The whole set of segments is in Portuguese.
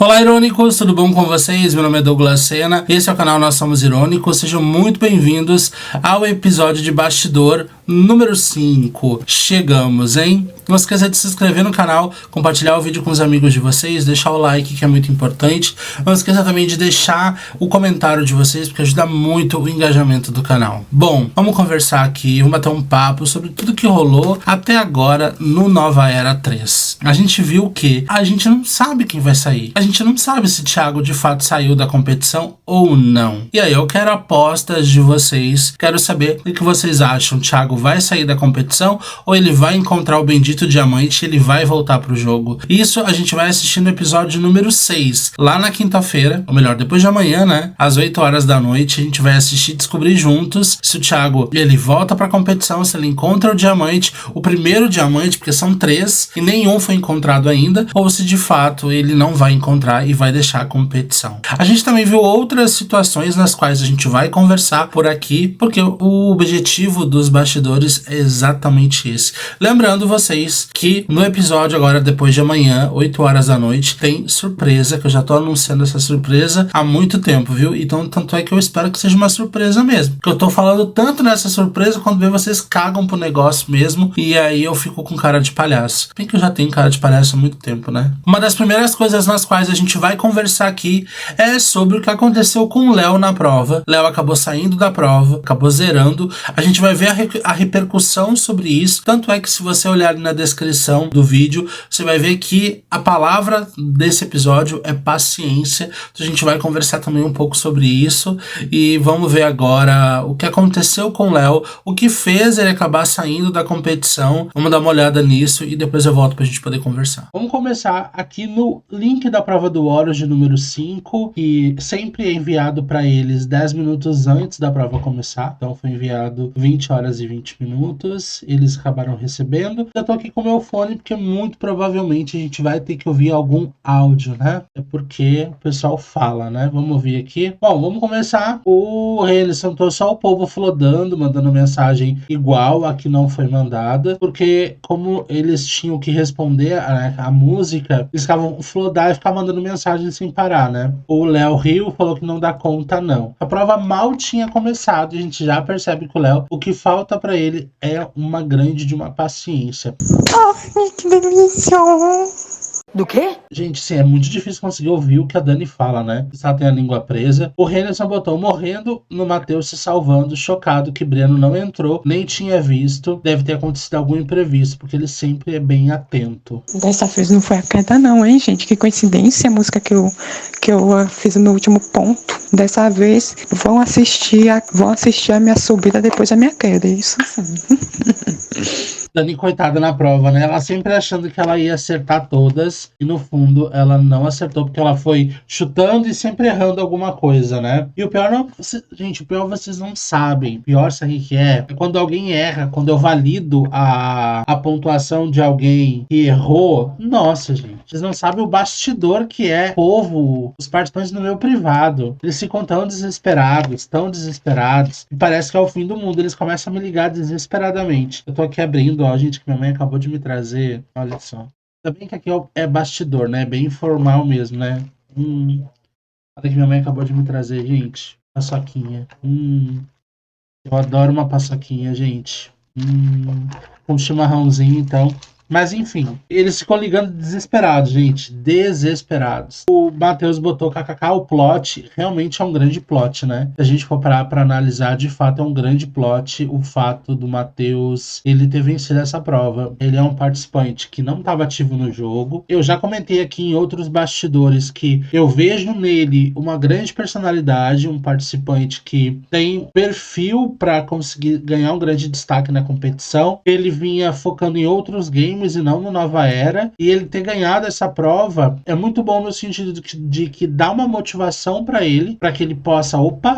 Olá, irônicos, tudo bom com vocês? Meu nome é Douglas Sena, esse é o canal Nós Somos Irônicos, sejam muito bem-vindos ao episódio de bastidor número 5. Chegamos, hein? Não esqueça de se inscrever no canal, compartilhar o vídeo com os amigos de vocês, deixar o like que é muito importante. Não esqueça também de deixar o comentário de vocês, porque ajuda muito o engajamento do canal. Bom, vamos conversar aqui, vamos bater um papo sobre tudo que rolou até agora no Nova Era 3. A gente viu que a gente não sabe quem vai sair. A gente não sabe se Thiago de fato saiu da competição ou não. E aí eu quero apostas de vocês, quero saber o que vocês acham. Thiago vai sair da competição ou ele vai encontrar o bendito diamante e ele vai voltar pro jogo? Isso a gente vai assistir no episódio número 6, lá na quinta-feira, ou melhor, depois de amanhã, né? Às 8 horas da noite, a gente vai assistir e descobrir juntos se o Thiago, ele volta pra competição, se ele encontra o diamante, o primeiro diamante, porque são 3 e nenhum foi encontrado ainda, ou se de fato ele não vai encontrar e vai deixar a competição. A gente também viu outras situações nas quais a gente vai conversar por aqui, porque o objetivo dos bastidores é exatamente esse. Lembrando vocês que no episódio agora, depois de amanhã, 8 horas da noite, tem surpresa, que eu já tô anunciando essa surpresa há muito tempo, viu? Então, tanto é que eu espero que seja uma surpresa mesmo. Porque eu tô falando tanto nessa surpresa, quando vê vocês cagam pro negócio mesmo, e aí eu fico com cara de palhaço. Bem que eu já tenho cara de palhaço há muito tempo, né? Uma das primeiras coisas nas quais a gente vai conversar aqui é sobre o que aconteceu com o Léo na prova. Léo acabou saindo da prova, acabou zerando. A gente vai ver a repercussão sobre isso. Tanto é que se você olhar na descrição do vídeo, você vai ver que a palavra desse episódio é paciência. Então a gente vai conversar também um pouco sobre isso. E vamos ver agora o que aconteceu com o Léo, o que fez ele acabar saindo da competição. Vamos dar uma olhada nisso e depois eu volto pra gente poder conversar. Vamos começar aqui no link da prova do Horus de número 5, que sempre é enviado para eles 10 minutos antes da prova começar. Então foi enviado 20 horas e 20 minutos. Eles acabaram recebendo. Eu tô aqui com o meu fone porque muito provavelmente a gente vai ter que ouvir algum áudio, né? É porque o pessoal fala, né? Vamos ouvir aqui. Bom, vamos começar. Eles sentou só o povo flodando, mandando mensagem igual a que não foi mandada, porque como eles tinham que responder a música, eles ficavam flodar e ficavam mandando mensagem sem parar, né? O Léo Rio falou que não dá conta, não. A prova mal tinha começado, a gente já percebe que o Léo, o que falta pra ele é uma grande de uma paciência. Oh, que delícia! Do quê? Gente, sim, é muito difícil conseguir ouvir o que a Dani fala, né? Ela tem a língua presa. O Rennerson botou morrendo no Matheus se salvando, chocado que Breno não entrou, nem tinha visto. Deve ter acontecido algum imprevisto, porque ele sempre é bem atento. Dessa vez não foi a queda não, hein, gente? Que coincidência a música que eu fiz o meu último ponto. Dessa vez vão assistir a minha subida depois da minha queda, isso sim. Dani, coitada na prova, né? Ela sempre achando que ela ia acertar todas e no fundo ela não acertou porque ela foi chutando e sempre errando alguma coisa, né? E o pior não... Gente, o pior vocês não sabem. O pior, sabe o que é? É quando alguém erra, quando eu valido a pontuação de alguém que errou. Nossa, gente. Vocês não sabem o bastidor que é o povo, os participantes no meu privado. Eles ficam tão desesperados e parece que é o fim do mundo. Eles começam a me ligar desesperadamente. Eu tô aqui abrindo, ó, gente, que minha mãe acabou de me trazer. Olha só. Ainda bem que aqui é bastidor, né? Bem informal mesmo, né? Olha que minha mãe acabou de me trazer, gente. Paçoquinha. Eu adoro uma paçoquinha, gente. Com chimarrãozinho, então. Mas enfim, eles ficam ligando desesperados, gente. Desesperados. O Matheus botou kkk, o plot realmente é um grande plot, né? Se a gente for parar pra analisar, de fato é um grande plot o fato do Matheus ele ter vencido essa prova. Ele é um participante que não estava ativo no jogo. Eu já comentei aqui em outros bastidores que eu vejo nele uma grande personalidade, um participante que tem perfil para conseguir ganhar um grande destaque na competição. Ele vinha focando em outros games e não no Nova Era, e ele ter ganhado essa prova é muito bom no sentido de que dá uma motivação para ele, para que ele possa,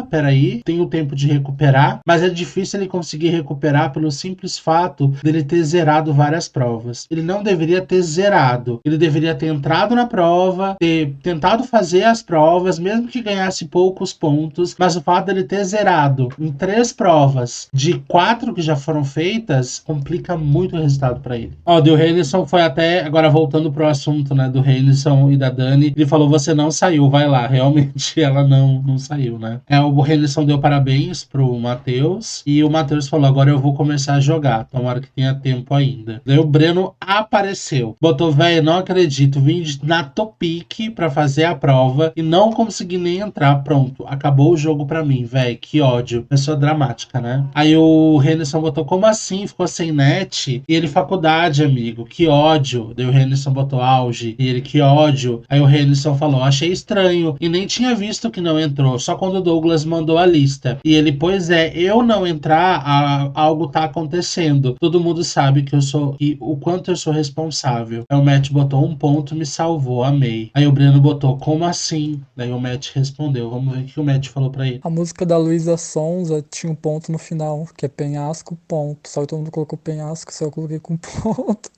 peraí, tenho tempo de recuperar, mas é difícil ele conseguir recuperar pelo simples fato dele ter zerado várias provas. Ele não deveria ter zerado, ele deveria ter entrado na prova, ter tentado fazer as provas, mesmo que ganhasse poucos pontos, mas o fato dele ter zerado em 3 provas de 4 que já foram feitas, complica muito o resultado para ele. Ó, o Renison foi até, agora voltando pro assunto, né, do Renison e da Dani, ele falou, você não saiu, vai lá. Realmente ela não saiu, né. O Renison deu parabéns pro Matheus, e o Matheus falou, agora eu vou começar a jogar, tomara que tenha tempo ainda. Daí o Breno apareceu, botou, velho, não acredito, vim na Topic pra fazer a prova e não consegui nem entrar, pronto, acabou o jogo pra mim, velho, que ódio. Pessoa dramática, né. Aí o Renison botou, como assim, ficou sem net? E ele, faculdade, amigo, que ódio. Daí o Renison botou auge, e ele, que ódio. Aí o Renison falou, achei estranho, e nem tinha visto que não entrou, só quando o Douglas mandou a lista. E ele, pois é, eu não entrar, algo tá acontecendo. Todo mundo sabe que eu sou, e o quanto eu sou responsável. Aí o Matt botou 1 ponto, me salvou, amei. Aí o Breno botou, como assim? Daí o Matt respondeu, vamos ver o que o Matt falou pra ele. A música da Luísa Sonza tinha um ponto no final, que é penhasco, ponto. Só que todo mundo colocou penhasco, só eu coloquei com ponto.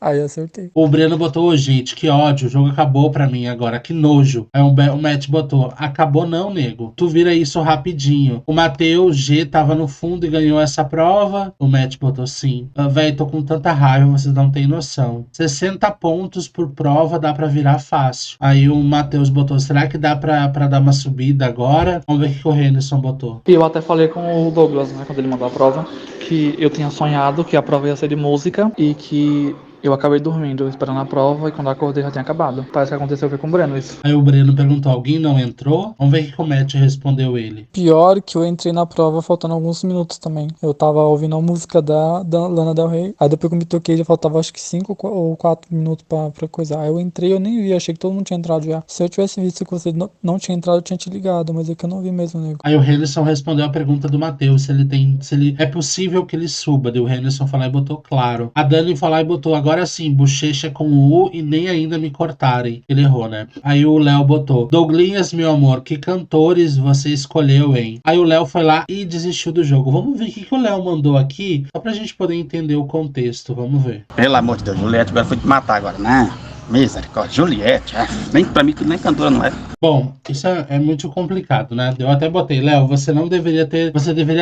Aí eu acertei. O Breno botou, gente, que ódio, o jogo acabou pra mim agora, que nojo. Aí o Matt botou, acabou não, nego. Tu vira isso rapidinho. O Matheus G tava no fundo e ganhou essa prova. O Matt botou, sim. Véi, tô com tanta raiva, vocês não tem noção. 60 pontos por prova dá pra virar fácil. Aí o Matheus botou, será que dá pra dar uma subida agora? Vamos ver o que o Renison botou. Eu até falei com o Douglas, né, quando ele mandou a prova, que eu tinha sonhado que a prova ia ser de música e que eu acabei dormindo, esperando a prova, e quando eu acordei já tinha acabado. Parece que aconteceu com o Breno isso. Aí o Breno perguntou, alguém não entrou? Vamos ver o que o Matt respondeu ele. Pior que eu entrei na prova faltando alguns minutos também. Eu tava ouvindo a música da Lana Del Rey. Aí depois que eu me toquei, já faltava acho que 5 ou 4 minutos pra coisar. Aí eu entrei, eu nem vi, achei que todo mundo tinha entrado já. Se eu tivesse visto que você não tinha entrado, eu tinha te ligado, mas é que eu não vi mesmo, nego. Aí o Renison respondeu a pergunta do Matheus, se ele é possível que ele suba. Daí o Renison falou e botou claro. A Dani falou e botou, agora sim, bochecha com o U e nem ainda me cortarem. Ele errou, né? Aí o Léo botou, Douglinhas, meu amor, que cantores você escolheu, hein? Aí o Léo foi lá e desistiu do jogo. Vamos ver o que o Léo mandou aqui, só pra gente poder entender o contexto. Vamos ver. Pelo amor de Deus, Juliette agora foi te matar agora, né? Misericórdia, Juliette, nem pra mim que nem cantora não é. Bom, isso é muito complicado, né? Eu até botei, Léo, você deveria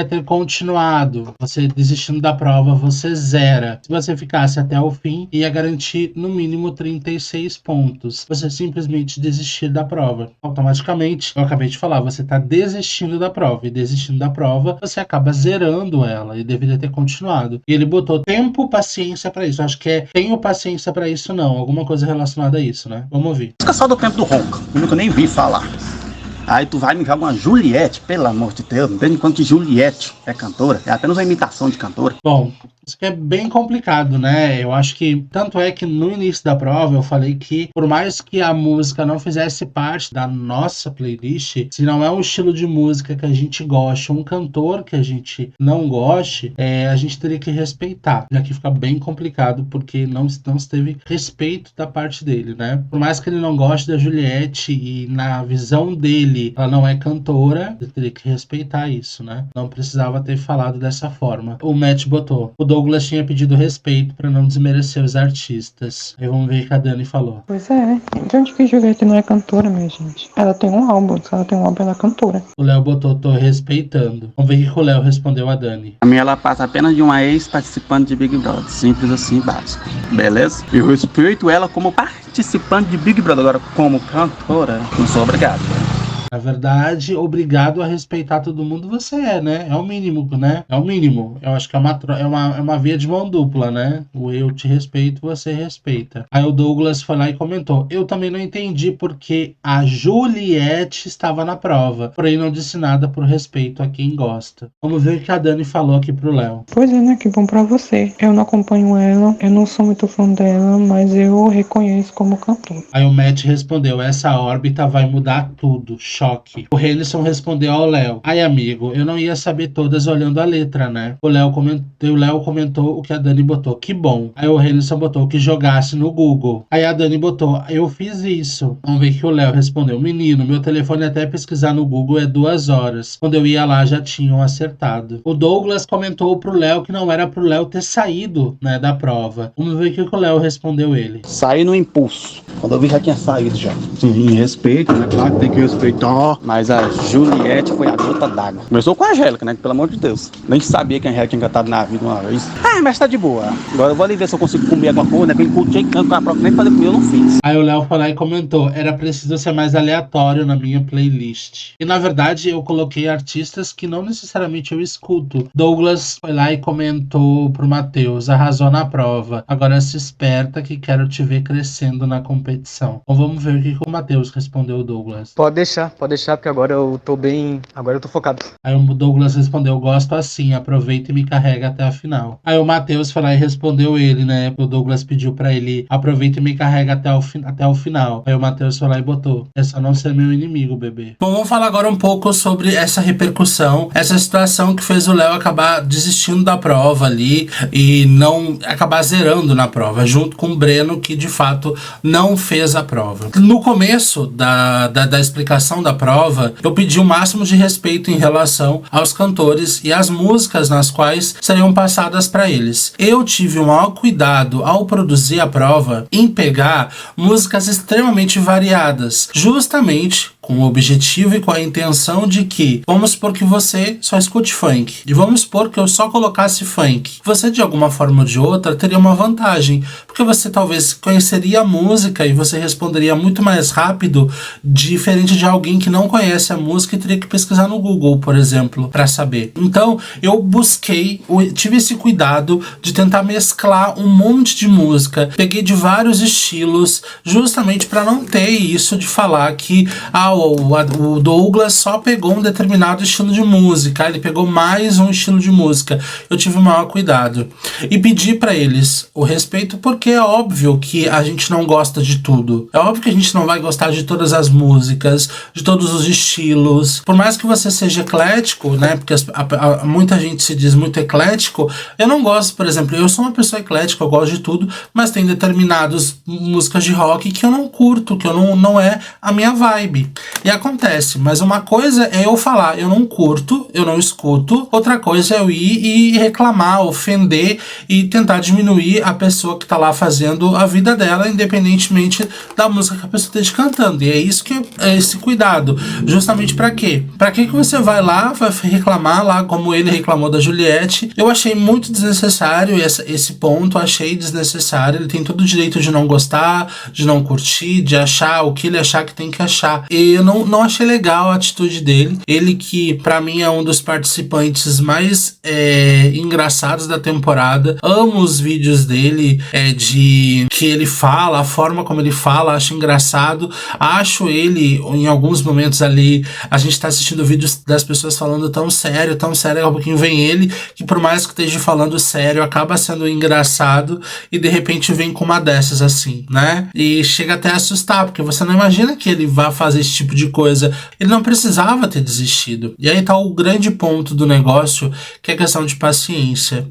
ter continuado. Você desistindo da prova, você zera. Se você ficasse até o fim, ia garantir no mínimo 36 pontos. Você simplesmente desistir da prova. Automaticamente, eu acabei de falar, você tá desistindo da prova. E desistindo da prova, você acaba zerando ela. E deveria ter continuado. E ele botou tempo, paciência pra isso. Acho que é tenho paciência pra isso não. Alguma coisa relacionada a isso, né? Vamos ouvir. Fica só do tempo do ronco. Eu nunca nem vi falar. Aí tu vai me jogar uma Juliette, pelo amor de Deus. Não tem enquanto que Juliette é cantora. É apenas uma imitação de cantora. Bom, isso que é bem complicado, né? Eu acho que, tanto é que no início da prova eu falei que, por mais que a música não fizesse parte da nossa playlist, se não é um estilo de música que a gente goste, um cantor que a gente não goste, a gente teria que respeitar. Já que fica bem complicado, porque não se teve respeito da parte dele, né? Por mais que ele não goste da Juliette e na visão dele ela não é cantora, ele teria que respeitar isso, né? Não precisava ter falado dessa forma. O Matt botou, o Douglas tinha pedido respeito pra não desmerecer os artistas. Aí vamos ver o que a Dani falou. Pois é, de onde que Juliette não é cantora, minha gente? Ela tem um álbum, se ela tem um álbum, ela é cantora. O Léo botou, tô respeitando. Vamos ver o que o Léo respondeu a Dani. A minha ela passa apenas de uma ex-participante de Big Brother. Simples assim, básico. Beleza? Eu respeito ela como participante de Big Brother. Agora, como cantora, não sou obrigado. Na verdade, obrigado a respeitar todo mundo você é, né? É o mínimo, né? É o mínimo. Eu acho que é uma via de mão dupla, né? O eu te respeito, você respeita. Aí o Douglas foi lá e comentou, eu também não entendi porque a Juliette estava na prova, porém não disse nada por respeito a quem gosta. Vamos ver o que a Dani falou aqui pro Léo. Pois é, né? Que bom pra você. Eu não acompanho ela, eu não sou muito fã dela, mas eu reconheço como cantora. Aí o Matt respondeu, essa órbita vai mudar tudo. Choque. O Renison respondeu ao Léo, ai amigo, eu não ia saber todas olhando a letra, né? O Léo comentou o que a Dani botou, que bom. Aí o Renison botou que jogasse no Google. Aí a Dani botou, eu fiz isso. Vamos ver que o Léo respondeu, menino, meu telefone até pesquisar no Google é 2 horas. Quando eu ia lá já tinham acertado. O Douglas comentou pro Léo que não era pro Léo ter saído, né, da prova. Vamos ver o que o Léo respondeu ele. Saí no impulso. Quando eu vi já tinha saído já. Sim, respeito, né? Claro que tem que respeitar Nó, mas a Juliette foi a gota d'água. Começou com a Angélica, né? Pelo amor de Deus. Nem sabia que a Angélica tinha cantado na vida uma vez. Mas tá de boa. Agora eu vou ali ver se eu consigo comer alguma coisa, né? Que eu encurtei canto com a prova, nem fazer comer, eu não fiz. Aí o Léo foi lá e comentou: era preciso ser mais aleatório na minha playlist. E na verdade eu coloquei artistas que não necessariamente eu escuto. Douglas foi lá e comentou pro Matheus: arrasou na prova. Agora se esperta que quero te ver crescendo na competição. Então vamos ver o que o Matheus respondeu o Douglas. Pode deixar, porque agora eu tô bem. Agora eu tô focado. Aí o Douglas respondeu: gosto assim, aproveita e me carrega até a final. Aí o Matheus foi lá e respondeu ele, né? O Douglas pediu pra ele: aproveita e me carrega até o final. Aí o Matheus foi lá e botou: é só não ser meu inimigo, bebê. Bom, vamos falar agora um pouco sobre essa repercussão, essa situação que fez o Léo acabar desistindo da prova ali e não acabar zerando na prova, junto com o Breno, que de fato não fez a prova. No começo da explicação da prova, eu pedi o máximo de respeito em relação aos cantores e às músicas nas quais seriam passadas para eles. Eu tive o maior cuidado ao produzir a prova em pegar músicas extremamente variadas, justamente com o objetivo e com a intenção de que, vamos supor que você só escute funk, e vamos supor que eu só colocasse funk, você de alguma forma ou de outra teria uma vantagem, porque você talvez conheceria a música e você responderia muito mais rápido, diferente de alguém que não conhece a música e teria que pesquisar no Google, por exemplo, para saber. Então eu tive esse cuidado de tentar mesclar um monte de música, peguei de vários estilos, justamente para não ter isso de falar que o Douglas só pegou um determinado estilo de música, ele pegou mais um estilo de música. Eu tive o maior cuidado e pedi para eles o respeito, porque é óbvio que a gente não gosta de tudo, é óbvio que a gente não vai gostar de todas as músicas, de todos os estilos, por mais que você seja eclético, né, porque muita gente se diz muito eclético. Eu não gosto, por exemplo, eu sou uma pessoa eclética, eu gosto de tudo, mas tem determinadas músicas de rock que eu não curto, que eu não é a minha vibe. E acontece, mas uma coisa é eu falar, eu não curto, eu não escuto, outra coisa é eu ir e reclamar, ofender e tentar diminuir a pessoa que tá lá fazendo a vida dela, independentemente da música que a pessoa esteja cantando. E é isso que é esse cuidado. Justamente pra quê? Pra que você vai lá, vai reclamar lá, como ele reclamou da Juliette? Eu achei muito desnecessário esse ponto, achei desnecessário. Ele tem todo o direito de não gostar, de não curtir, de achar o que ele achar que tem que achar. E eu não achei legal a atitude dele. Ele que, pra mim, é um dos participantes mais engraçados da temporada. Amo os vídeos dele, de que ele fala, a forma como ele fala, acho engraçado. Acho ele, em alguns momentos ali, a gente tá assistindo vídeos das pessoas falando tão sério, daqui a pouquinho vem ele, que por mais que esteja falando sério, acaba sendo engraçado, e de repente vem com uma dessas assim, né? E chega até a assustar, porque você não imagina que ele vá fazer esse tipo de coisa. Ele não precisava ter desistido. E aí tá o grande ponto do negócio, que é a questão de paciência.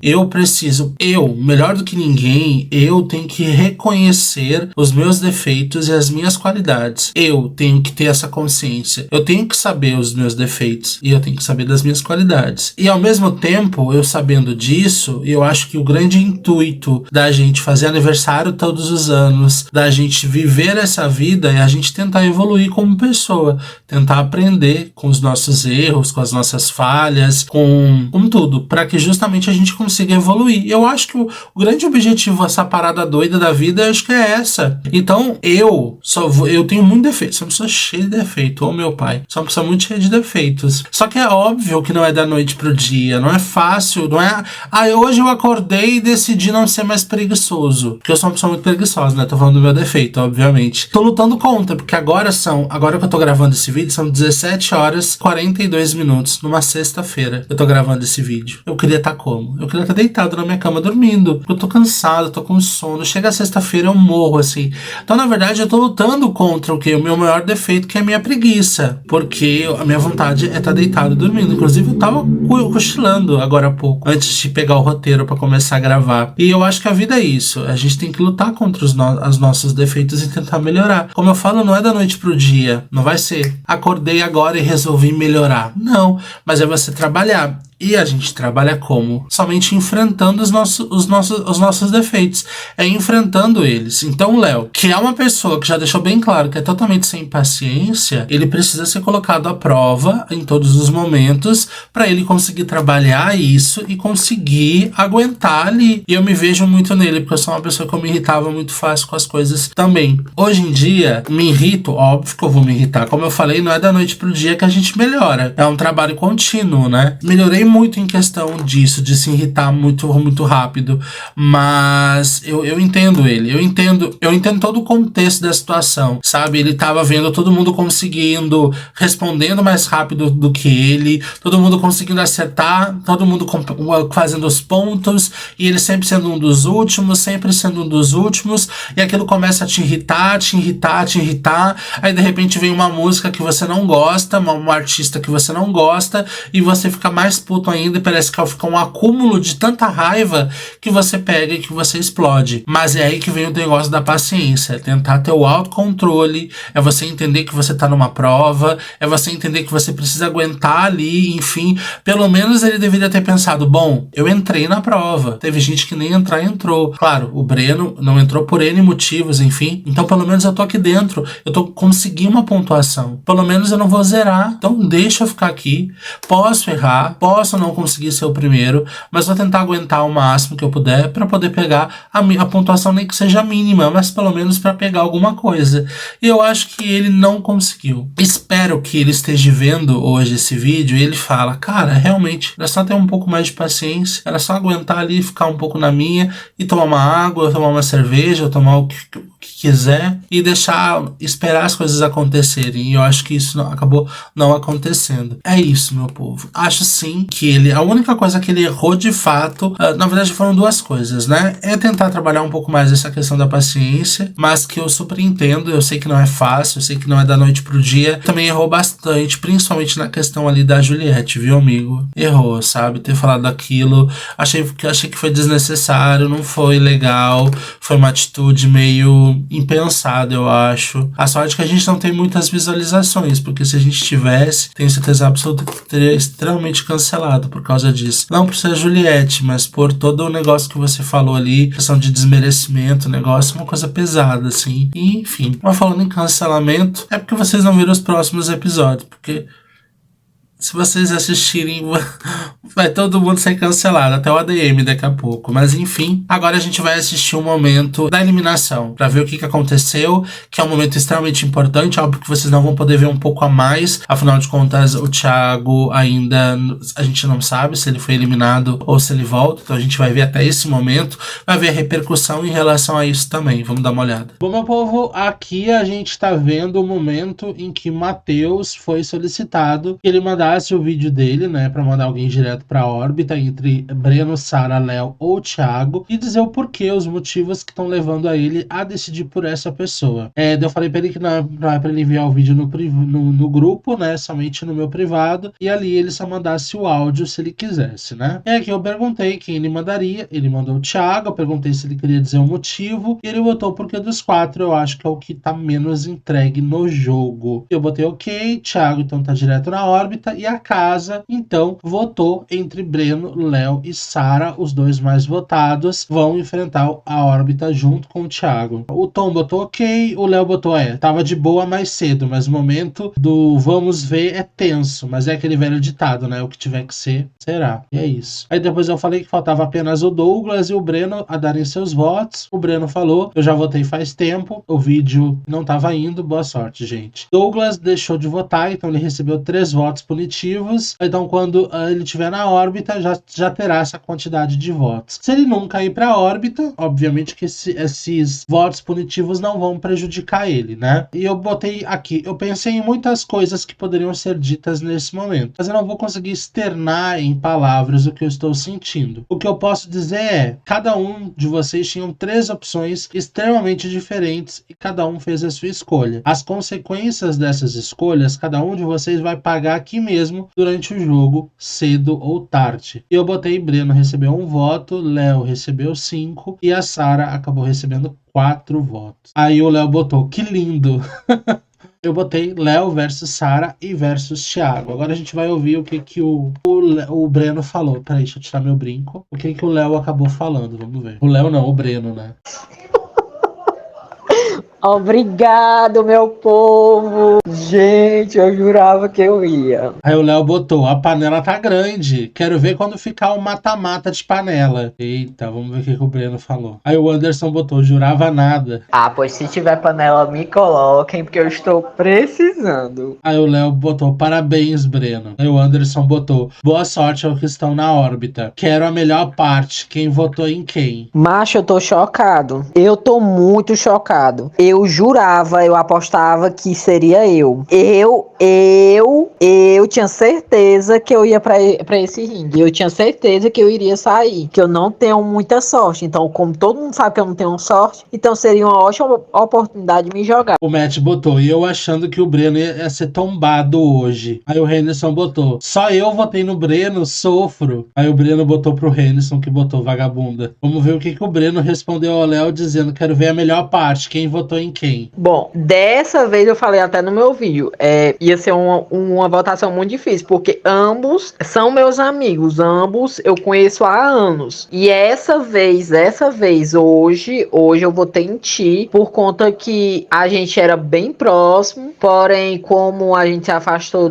Melhor do que ninguém, eu tenho que reconhecer os meus defeitos e as minhas qualidades. Eu tenho que ter essa consciência. Eu tenho que saber os meus defeitos e eu tenho que saber das minhas qualidades. E ao mesmo tempo, eu sabendo disso, eu acho que o grande intuito da gente fazer aniversário todos os anos, da gente viver essa vida, é a gente tentar evoluir como pessoa, tentar aprender com os nossos erros, com as nossas falhas, com tudo, para que justamente a gente consiga evoluir. Eu acho que o grande objetivo, essa parada doida da vida, acho que é essa. Então, eu tenho muito defeito, sou uma pessoa cheia de defeito, ô meu pai, sou uma pessoa muito cheia de defeitos. Só que é óbvio que não é da noite pro dia, não é fácil, não é, hoje eu acordei e decidi não ser mais preguiçoso, porque eu sou uma pessoa muito preguiçosa, né, tô falando do meu defeito, obviamente. Tô lutando contra, porque agora que eu tô gravando esse vídeo, são 17 horas 42 minutos, numa sexta-feira, eu tô gravando esse vídeo. Eu queria estar como? Eu queria estar deitado na minha cama dormindo, porque eu tô cansado, eu tô com sono, chega a sexta-feira eu morro, assim. Então, na verdade, eu tô lutando contra o meu maior defeito, que é a minha preguiça, porque a minha vontade é estar deitado dormindo. Inclusive, eu tava cochilando agora há pouco, antes de pegar o roteiro pra começar a gravar. E eu acho que a vida é isso, a gente tem que lutar contra os nossos defeitos e tentar melhorar. Como eu falo, não é da noite pro dia, não vai ser acordei agora e resolvi melhorar. Não, mas é você trabalhar. E a gente trabalha como? Somente enfrentando os nossos defeitos. É enfrentando eles. Então o Léo, que é uma pessoa que já deixou bem claro que é totalmente sem paciência, ele precisa ser colocado à prova em todos os momentos para ele conseguir trabalhar isso e conseguir aguentar ali. E eu me vejo muito nele, porque eu sou uma pessoa que eu me irritava muito fácil com as coisas também. Hoje em dia, me irrito, óbvio que eu vou me irritar. Como eu falei, não é da noite pro dia que a gente melhora. É um trabalho contínuo, né? Melhorei muito em questão disso, de se irritar muito, muito rápido. Mas eu entendo ele. Eu entendo todo o contexto da situação, sabe? Ele tava vendo todo mundo conseguindo, respondendo mais rápido do que ele, todo mundo conseguindo acertar, todo mundo fazendo os pontos, e ele sempre sendo um dos últimos, e aquilo começa a te irritar, aí de repente vem uma música que você não gosta, um artista que você não gosta, e você fica mais puto ainda, e parece que fica um acúmulo de tanta raiva que você pega e que você explode. Mas é aí que vem o negócio da paciência, é tentar ter o autocontrole, é você entender que você tá numa prova, é você entender que você precisa aguentar ali, enfim. Pelo menos ele deveria ter pensado, bom, eu entrei na prova, teve gente que nem entrou. Claro, o Breno não entrou por N motivos, enfim, então pelo menos eu tô aqui dentro, eu tô conseguindo uma pontuação, pelo menos eu não vou zerar, então deixa eu ficar aqui, posso errar, posso não conseguir ser o primeiro, mas vou tentar aguentar o máximo que eu puder para poder pegar a pontuação, nem que seja mínima, mas pelo menos para pegar alguma coisa. E eu acho que ele não conseguiu. Espero que ele esteja vendo hoje esse vídeo e ele fala, cara, realmente, era só ter um pouco mais de paciência, era só aguentar ali, ficar um pouco na minha e tomar uma água, tomar uma cerveja, tomar o que quiser e esperar as coisas acontecerem. E eu acho que isso acabou não acontecendo. É isso, meu povo. Acho sim que a única coisa que ele errou de fato, na verdade foram duas coisas, né? É tentar trabalhar um pouco mais essa questão da paciência, mas que eu super entendo, eu sei que não é fácil, eu sei que não é da noite pro dia. Também errou bastante, principalmente na questão ali da Juliette, viu, amigo? Errou, sabe? Ter falado aquilo, achei que foi desnecessário, não foi legal, foi uma atitude meio impensada, eu acho. A sorte é que a gente não tem muitas visualizações, porque se a gente tivesse, tenho certeza absoluta que teria extremamente cancelado por causa disso. Não por ser a Juliette, mas por todo o negócio que você falou ali, questão de desmerecimento, negócio, uma coisa pesada, assim. E, enfim, mas falando em cancelamento, é porque vocês não viram os próximos episódios, porque se vocês assistirem, vai todo mundo ser cancelado, até o ADM daqui a pouco. Mas enfim, agora a gente vai assistir o momento da eliminação, pra ver o que aconteceu, que é um momento extremamente importante. Óbvio que vocês não vão poder ver um pouco a mais, afinal de contas, o Thiago ainda, a gente não sabe se ele foi eliminado ou se ele volta, então a gente vai ver até esse momento, vai ver a repercussão em relação a isso também. Vamos dar uma olhada. Bom, meu povo, aqui a gente tá vendo o momento em que Matheus foi solicitado que ele mandasse o vídeo dele, né, pra mandar alguém direto pra órbita entre Breno, Sara, Léo ou Thiago e dizer o porquê, os motivos que estão levando a ele a decidir por essa pessoa. Eu falei pra ele que não é pra ele enviar o vídeo no grupo, né, somente no meu privado, e ali ele só mandasse o áudio se ele quisesse, né. É que eu perguntei quem ele mandaria, ele mandou o Thiago, eu perguntei se ele queria dizer o motivo, e ele botou porque dos quatro eu acho que é o que tá menos entregue no jogo. Eu botei ok, Thiago então tá direto na órbita, e a casa, então, votou entre Breno, Léo e Sara, os dois mais votados, vão enfrentar a órbita junto com o Thiago. O Tom botou ok, o Léo botou tava de boa mais cedo, mas o momento do vamos ver é tenso, mas é aquele velho ditado, né? O que tiver que ser, será. E é isso. Aí depois eu falei que faltava apenas o Douglas e o Breno a darem seus votos. O Breno falou, eu já votei faz tempo, o vídeo não tava indo, boa sorte, gente. Douglas deixou de votar, então ele recebeu 3 votos positivos. Então quando ele estiver na órbita já terá essa quantidade de votos. Se ele nunca ir para a órbita, obviamente que esses votos punitivos não vão prejudicar ele, né? E eu botei aqui, eu pensei em muitas coisas que poderiam ser ditas nesse momento, mas eu não vou conseguir externar em palavras o que eu estou sentindo. O que eu posso dizer é, cada um de vocês tinham 3 opções extremamente diferentes e cada um fez a sua escolha. As consequências dessas escolhas, cada um de vocês vai pagar aqui mesmo durante o jogo, cedo ou tarde. Eu botei Breno recebeu 1 voto, Léo recebeu 5 e a Sara acabou recebendo 4 votos. Aí o Léo botou, que lindo! Eu botei Léo versus Sara e versus Thiago. Agora a gente vai ouvir o que o Breno falou. Peraí, deixa eu tirar meu brinco. O que o Léo acabou falando, vamos ver. O Léo não, o Breno, né? Obrigado, meu povo. Gente, eu jurava que eu ia. Aí o Léo botou, a panela tá grande. Quero ver quando ficar o mata-mata de panela. Eita, vamos ver o que o Breno falou. Aí o Anderson botou, jurava nada. Ah, pois se tiver panela, me coloquem, porque eu estou precisando. Aí o Léo botou, parabéns, Breno. Aí o Anderson botou, boa sorte aos que estão na órbita. Quero a melhor parte. Quem votou em quem? Macho, eu tô chocado. Eu tô muito chocado. Eu jurava, eu apostava que seria eu. Eu tinha certeza que eu ia pra esse ringue. Eu tinha certeza que eu iria sair. Que eu não tenho muita sorte. Então, como todo mundo sabe que eu não tenho sorte, então seria uma ótima oportunidade de me jogar. O Matt botou, e eu achando que o Breno ia ser tombado hoje. Aí o Henderson botou, só eu votei no Breno, sofro. Aí o Breno botou pro Henderson, que botou vagabunda. Vamos ver o que o Breno respondeu ao Léo, dizendo, quero ver a melhor parte, quem votou em quem. Bom, dessa vez eu falei até no meu vídeo, ia ser uma votação muito difícil, porque ambos são meus amigos, ambos eu conheço há anos. E essa vez, hoje eu votei em ti, por conta que a gente era bem próximo, porém, como a gente se afastou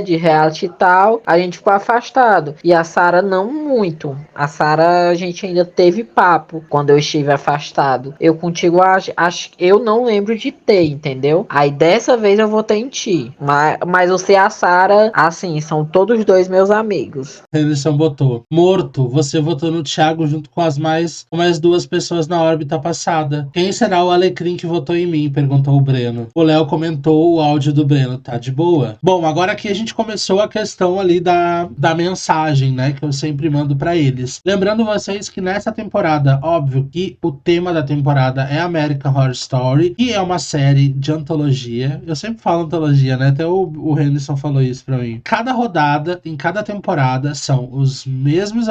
de reality e tal, a gente ficou afastado. E a Sara não muito. A Sara, a gente ainda teve papo quando eu estive afastado. Eu contigo, acho eu não lembro de ter, entendeu? Aí dessa vez eu votei em ti. Mas você e a Sara, assim, são todos dois meus amigos. Henderson botou, morto, você votou no Thiago junto com mais duas pessoas na órbita passada. Quem será o alecrim que votou em mim? Perguntou o Breno. O Léo comentou o áudio do Breno, tá de boa? Bom, agora aqui a gente começou a questão ali da mensagem, né, que eu sempre mando pra eles. Lembrando vocês que nessa temporada, óbvio que o tema da temporada é American Horror Story, que é uma série de antologia. Eu sempre falo antologia, né? Até o Henderson falou isso pra mim. Cada rodada, em cada temporada, são os mesmos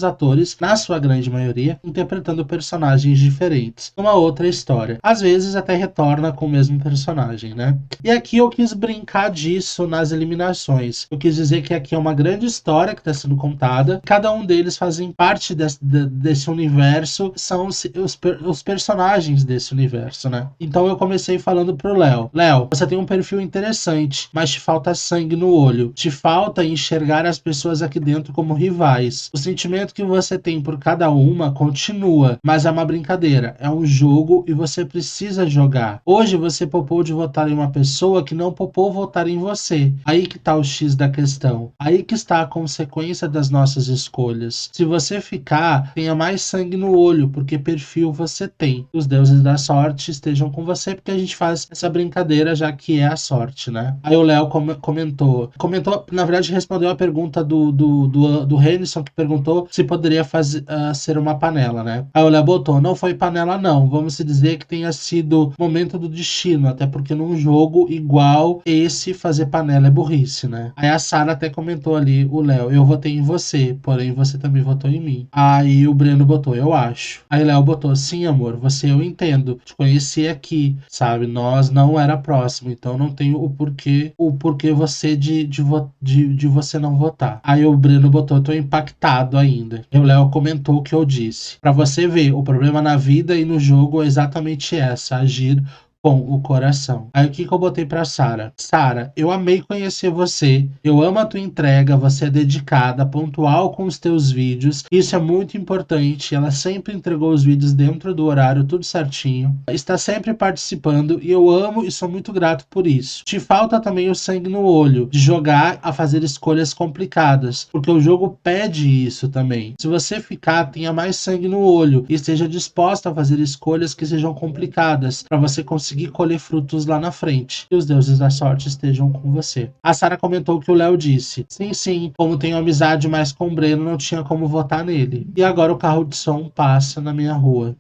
atores, na sua grande maioria, interpretando personagens diferentes. Uma outra história. Às vezes até retorna com o mesmo personagem, né? E aqui eu quis brincar disso nas eliminações. Eu quis dizer que aqui é uma grande história que está sendo contada. Cada um deles fazem parte desse universo, são os personagens desse universo, né? Então eu comecei falando pro Léo. Léo, você tem um perfil interessante, mas te falta sangue no olho. Te falta enxergar as pessoas aqui dentro como rivais. O sentimento que você tem por cada uma continua, mas é uma brincadeira. É um jogo e você precisa jogar. Hoje você popou de votar em uma pessoa que não popou votar em você. Aí que tá o X da questão. Aí que está a consequência das nossas escolhas. Se você ficar, tenha mais sangue no olho, porque perfil você tem. Os deuses da sorte estejam com você, porque a gente faz essa brincadeira, já que é a sorte, né? Aí o Léo comentou, na verdade respondeu a pergunta do Henderson, que perguntou se poderia ser uma panela, né? Aí o Léo botou, não foi panela não, vamos dizer que tenha sido momento do destino, até porque num jogo igual esse, fazer panela é burrice, né? Aí a Sara até comentou ali, o Léo, eu votei em você, porém você também votou em mim. Aí o Breno botou, eu acho. Aí o Léo botou, sim amor, você eu entendo, te conheci aqui, sabe? Nós não era próximo, então não tenho o porquê você de você não votar. Aí o Breno botou, eu tô impactado ainda. E o Léo comentou o que eu disse. Pra você ver, o problema na vida e no jogo é exatamente essa, agir com o coração. Aí o que eu botei pra Sara? Sara, eu amei conhecer você, eu amo a tua entrega, você é dedicada, pontual com os teus vídeos, isso é muito importante, ela sempre entregou os vídeos dentro do horário, tudo certinho, está sempre participando e eu amo e sou muito grato por isso. Te falta também o sangue no olho, de jogar a fazer escolhas complicadas, porque o jogo pede isso também. Se você ficar, tenha mais sangue no olho e esteja disposta a fazer escolhas que sejam complicadas, para você conseguir colher frutos lá na frente. Que os deuses da sorte estejam com você. A Sara comentou que o Léo disse, sim, como tenho amizade mais com o Breno, não tinha como votar nele. E agora o carro de som passa na minha rua.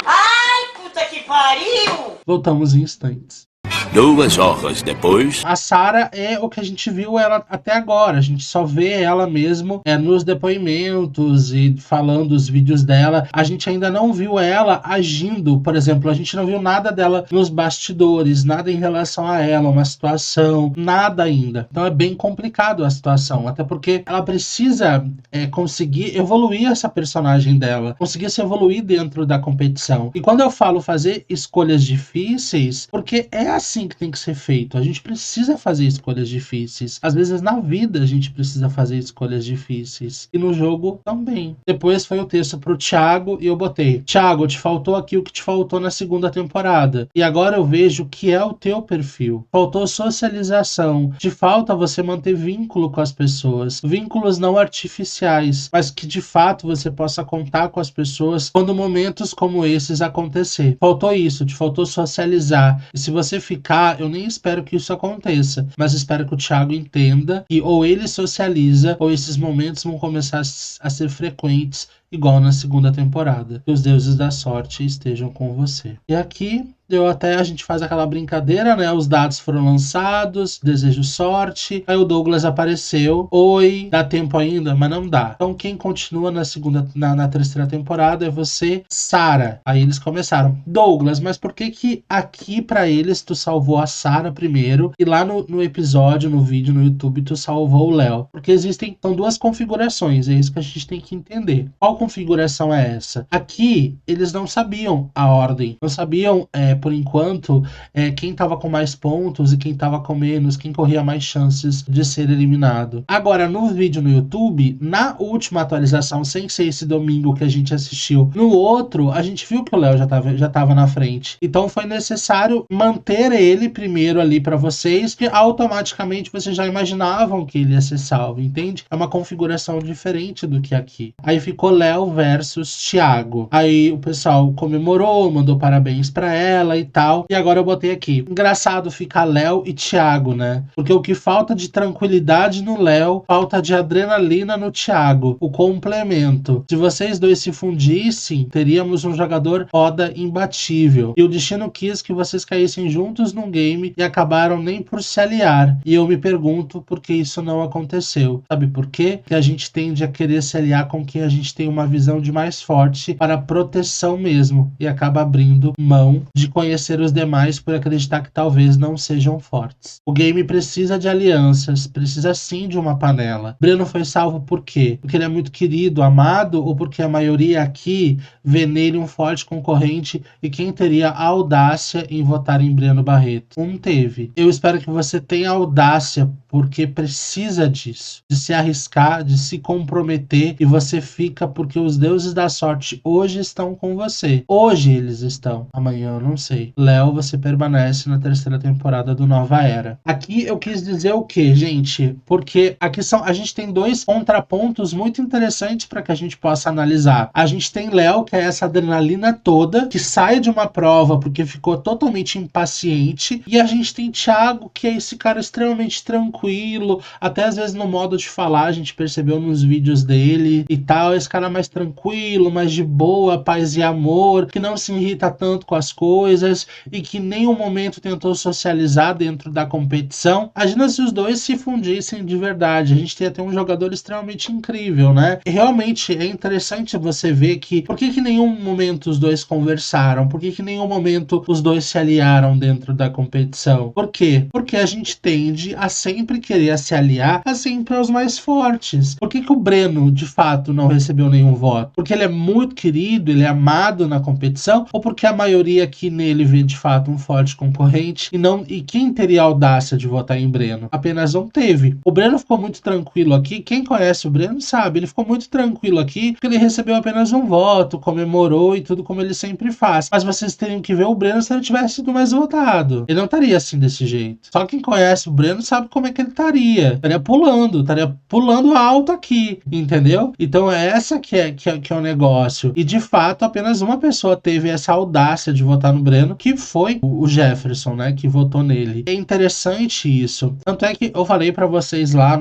Ai, puta que pariu! Voltamos em instantes. 2 horas depois. A Sarah é o que a gente viu ela até agora. A gente só vê ela mesmo nos depoimentos e falando os vídeos dela. A gente ainda não viu ela agindo. Por exemplo, a gente não viu nada dela nos bastidores, nada em relação a ela, uma situação, nada ainda. Então é bem complicado a situação, até porque ela precisa conseguir evoluir essa personagem dela, conseguir se evoluir dentro da competição. E quando eu falo fazer escolhas difíceis, porque é assim que tem que ser feito. A gente precisa fazer escolhas difíceis. Às vezes na vida a gente precisa fazer escolhas difíceis. E no jogo também. Depois foi o texto pro Thiago e eu botei: Thiago, te faltou aqui o que te faltou na segunda temporada. E agora eu vejo que é o teu perfil. Faltou socialização. Te falta você manter vínculo com as pessoas. Vínculos não artificiais, mas que de fato você possa contar com as pessoas quando momentos como esses acontecer. Faltou isso, te faltou socializar. E se você ficar, eu nem espero que isso aconteça, mas espero que o Thiago entenda que ou ele socializa, ou esses momentos vão começar a ser frequentes, igual na segunda temporada. Que os deuses da sorte estejam com você. E aqui a gente faz aquela brincadeira, né? Os dados foram lançados, desejo sorte. Aí o Douglas apareceu. Oi, dá tempo ainda? Mas não dá. Então quem continua na terceira temporada é você, Sarah. Aí eles começaram: Douglas, mas por que aqui pra eles tu salvou a Sarah primeiro e lá no episódio, no vídeo, no YouTube, tu salvou o Léo? Porque são duas configurações, é isso que a gente tem que entender. Qual configuração é essa? Aqui eles não sabiam a ordem, não sabiam por enquanto quem estava com mais pontos e quem estava com menos, quem corria mais chances de ser eliminado. Agora, no vídeo no YouTube, na última atualização, sem ser esse domingo que a gente assistiu, no outro, a gente viu que o Léo já tava na frente. Então foi necessário manter ele primeiro ali para vocês, que automaticamente vocês já imaginavam que ele ia ser salvo, entende? É uma configuração diferente do que aqui. Aí ficou Léo versus Thiago. Aí o pessoal comemorou, mandou parabéns para ela e tal. E agora eu botei aqui: engraçado ficar Léo e Thiago, né? Porque o que falta de tranquilidade no Léo, falta de adrenalina no Thiago. O complemento. Se vocês dois se fundissem, teríamos um jogador foda imbatível. E o destino quis que vocês caíssem juntos num game e acabaram nem por se aliar. E eu me pergunto por que isso não aconteceu. Sabe por quê? Porque a gente tende a querer se aliar com quem a gente tem uma visão de mais forte para proteção mesmo. E acaba abrindo mão de conhecer os demais por acreditar que talvez não sejam fortes. O game precisa de alianças, precisa sim de uma panela. Breno foi salvo por quê? Porque ele é muito querido, amado, ou porque a maioria aqui vê nele um forte concorrente e quem teria a audácia em votar em Breno Barreto? Teve. Eu espero que você tenha audácia, porque precisa disso, de se arriscar, de se comprometer, e você fica porque os deuses da sorte hoje estão com você. Hoje eles estão, amanhã eu não sei. Léo, você permanece na terceira temporada do Nova Era. Aqui eu quis dizer o que, gente? Porque aqui a gente tem dois contrapontos muito interessantes para que a gente possa analisar. A gente tem Léo, que é essa adrenalina toda, que sai de uma prova porque ficou totalmente impaciente, e a gente tem Thiago, que é esse cara extremamente tranquilo, até às vezes no modo de falar, a gente percebeu nos vídeos dele e tal, esse cara mais tranquilo, mais de boa, paz e amor, que não se irrita tanto com as coisas e que em nenhum momento tentou socializar dentro da competição. Imagina se os dois se fundissem de verdade, a gente ia ter um jogador extremamente incrível, né? E realmente é interessante você ver que por que em nenhum momento os dois conversaram, por que em nenhum momento os dois se aliaram dentro da competição. Por quê? Porque a gente tende a sempre querer se aliar a sempre aos mais fortes. Por que o Breno, de fato, não recebeu nenhum voto? Porque ele é muito querido, ele é amado na competição, ou porque a maioria aqui nele vê, de fato, um forte concorrente e quem teria a audácia de votar em Breno? Apenas não teve. O Breno ficou muito tranquilo aqui. Quem conhece o Breno sabe, ele ficou muito tranquilo aqui porque ele recebeu apenas um voto, comemorou e tudo como ele sempre faz. Mas vocês teriam que ver o Breno se ele tivesse sido mais votado. Ele não estaria assim desse jeito. Só quem conhece o Breno sabe como é que ele estaria pulando alto aqui, entendeu? Então essa que é o negócio. E de fato, apenas uma pessoa teve essa audácia de votar no Breno, que foi o Jefferson, né, que votou nele. É interessante isso. Tanto é que eu falei pra vocês lá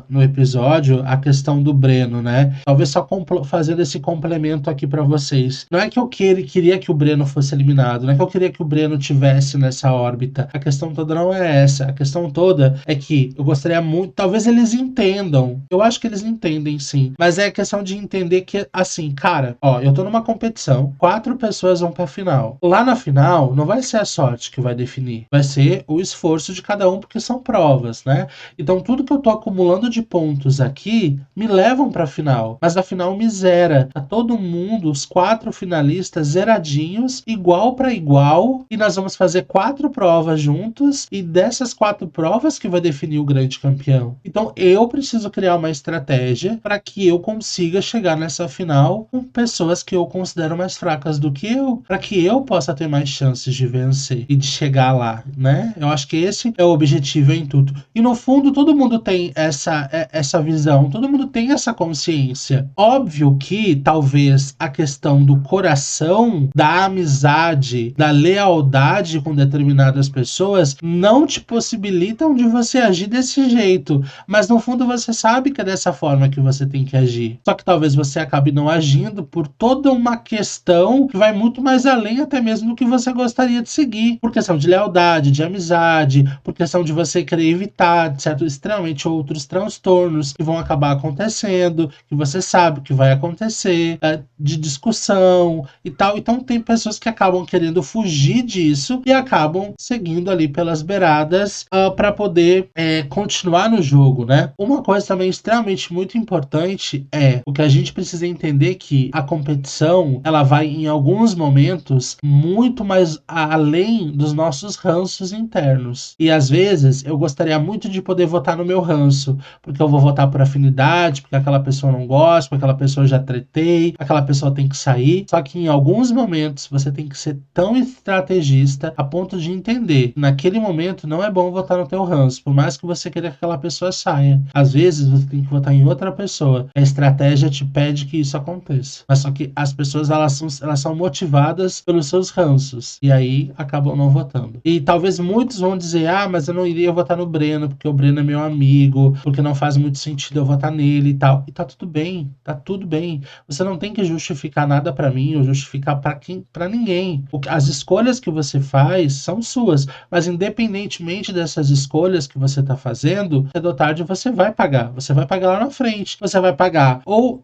no episódio a questão do Breno, né? Talvez só fazendo esse complemento aqui pra vocês. Não é que eu queria que o Breno fosse eliminado, não é que eu queria que o Breno tivesse nessa órbita. A questão toda não é essa. A questão toda é que eu gostaria muito, talvez eles entendam. Eu acho que eles entendem sim, mas é a questão de entender que, assim, cara, ó, eu tô numa competição, 4 pessoas vão pra final. Lá na final, não vai ser a sorte que vai definir, vai ser o esforço de cada um, porque são provas, né? Então tudo que eu tô acumulando de pontos aqui me levam pra final, mas a final me zera. Tá todo mundo, os 4 finalistas zeradinhos, igual pra igual, e nós vamos fazer 4 provas juntos, e dessas 4 provas que vai definir o grande campeão. Então eu preciso criar uma estratégia para que eu consiga chegar nessa final com pessoas que eu considero mais fracas do que eu, para que eu possa ter mais chances de vencer e de chegar lá, né? Eu acho que esse é o objetivo em tudo. E no fundo todo mundo tem essa visão, todo mundo tem essa consciência. Óbvio que talvez a questão do coração, da amizade, da lealdade com determinadas pessoas não te possibilitam de você agir desse jeito, mas no fundo você sabe que é dessa forma que você tem que agir. Só que talvez você acabe não agindo por toda uma questão que vai muito mais além até mesmo do que você gostaria de seguir, por questão de lealdade, de amizade, por questão de você querer evitar extremamente outros transtornos que vão acabar acontecendo, que você sabe que vai acontecer, de discussão e tal. Então tem pessoas que acabam querendo fugir disso e acabam seguindo ali pelas beiradas para poder continuar no jogo, né? Uma coisa também extremamente muito importante é o que a gente precisa entender, que a competição, ela vai em alguns momentos muito mais além dos nossos ranços internos. E às vezes eu gostaria muito de poder votar no meu ranço, porque eu vou votar por afinidade, porque aquela pessoa não gosta, porque aquela pessoa eu já tretei, aquela pessoa tem que sair. Só que em alguns momentos você tem que ser tão estrategista a ponto de entender que naquele momento não é bom votar no teu ranço, por mais que você queira que aquela pessoa saia. Às vezes você tem que votar em outra pessoa. A estratégia te pede que isso aconteça. Mas só que as pessoas elas são motivadas pelos seus ranços. E aí acabam não votando. E talvez muitos vão dizer, mas eu não iria votar no Breno, porque o Breno é meu amigo, porque não faz muito sentido eu votar nele e tal. E tá tudo bem, tá tudo bem. Você não tem que justificar nada pra mim ou justificar pra ninguém. As escolhas que você faz são suas, mas independentemente dessas escolhas que você tá fazendo, cedo ou tarde você vai pagar. Você vai pagar lá na frente. Você vai pagar ou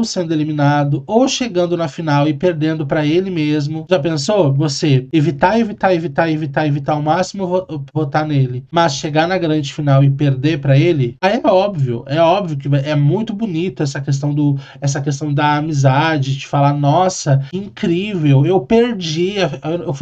sendo eliminado, ou chegando na final e perdendo pra ele mesmo. Já pensou? Você evitar ao máximo votar nele, mas chegar na grande final e perder pra ele, aí é óbvio que é muito bonito essa questão da amizade, de falar, nossa, incrível, eu perdi,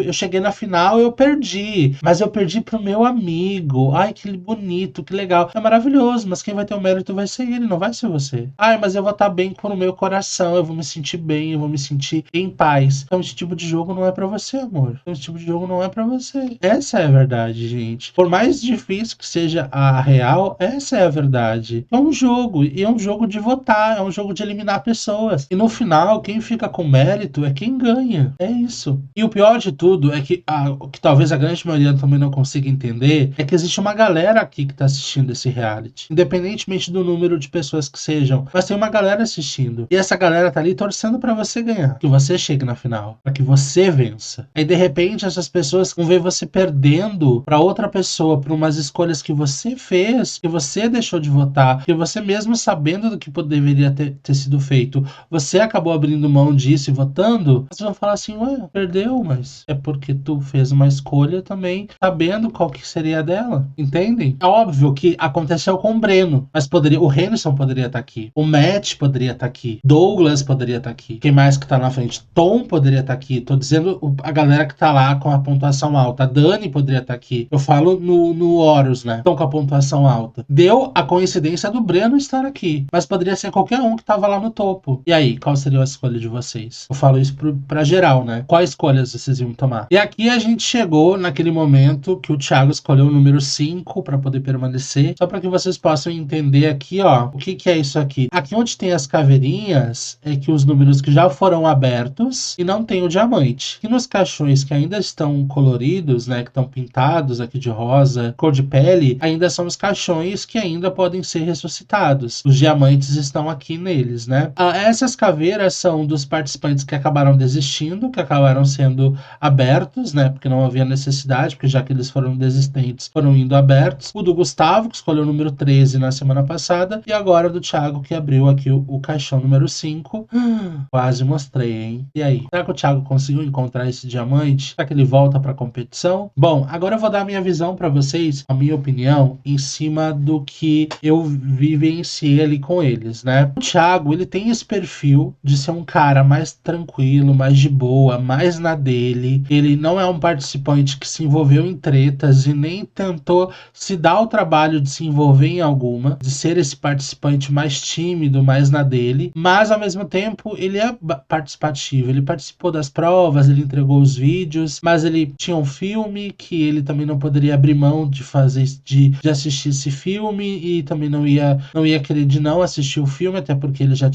eu cheguei na final, eu perdi, mas eu perdi pro meu amigo, ai, que bonito, que legal, é maravilhoso, mas quem vai ter o mérito vai ser ele, não vai ser você. Ai, mas eu vou estar bem com o meu coração, eu vou me sentir bem, eu vou me sentir em paz. Então esse tipo de jogo não é pra você, amor. Esse tipo de jogo não é pra você. Essa é a verdade, gente. Por mais difícil que seja a real, essa é a verdade. É um jogo, e é um jogo de votar, é um jogo de eliminar pessoas. E no final, quem fica com mérito é quem ganha. É isso. E o pior de tudo é que, o que talvez a grande maioria também não consiga entender, é que existe uma galera aqui que tá assistindo esse reality. Independentemente do número de pessoas que sejam, mas tem uma galera assistindo. E essa galera tá ali torcendo pra você ganhar. Que você chegue na final. Pra que você vença. Aí de repente essas pessoas vão ver você perdendo pra outra pessoa, por umas escolhas que você fez, que você deixou de votar, que você mesmo sabendo do que deveria ter sido feito, você acabou abrindo mão disso e votando, vocês vão falar assim, ué, perdeu, mas é porque tu fez uma escolha também sabendo qual que seria a dela, entendem? É óbvio que aconteceu com o Breno, mas o Renison poderia estar aqui, o Matt poderia estar aqui, Douglas poderia estar aqui, quem mais que tá na frente? Tom poderia estar aqui, tô dizendo a galera que tá lá com a pontuação alta, a Dani poderia estar aqui, eu falo no Horus, né? Estão com a pontuação alta. Deu a coincidência do Breno estar aqui, mas poderia ser qualquer um que tava lá no topo. E aí, qual seria a escolha de vocês? Eu falo isso pra geral, né? Quais escolhas vocês iam tomar? E aqui a gente chegou naquele momento que o Thiago escolheu o número 5 5 para poder permanecer. Só para que vocês possam entender aqui, ó, o que é isso aqui. Aqui onde tem as caveirinhas é que os números que já foram abertos e não tem o diamante. E nos caixões que ainda estão coloridos, né, que estão pintados aqui de rosa, cor de pele, ainda são os caixões que ainda podem ser ressuscitados. Os diamantes estão aqui neles, né? Essas caveiras são dos participantes que acabaram desistindo, que acabaram sendo abertos, né, porque não havia necessidade, porque já que eles foram desistentes, foram indo abertos. O do Gustavo, que escolheu o número 13 na semana passada, e agora do Thiago, que abriu aqui o caixão número 5. Quase mostrei, hein? E aí? Será que o Thiago conseguiu encontrar esse diamante? Será que ele volta pra competição? Bom, agora eu vou dar a minha visão pra vocês, a minha opinião, em cima do que eu vivenciei ali com eles, né? O Thiago, ele tem esse perfil de ser um cara mais tranquilo, mais de boa, mais na dele. Ele não é um participante que se envolveu em tretas e nem tentou se dar o trabalho de se envolver em alguma, de ser esse participante mais tímido, mais na dele, mas ao mesmo tempo ele é participativo. Ele participou das provas, ele entregou os vídeos, mas ele tinha um filme que ele também não poderia abrir mão de fazer, de assistir esse filme, e também não ia querer de não assistir o filme, até porque ele já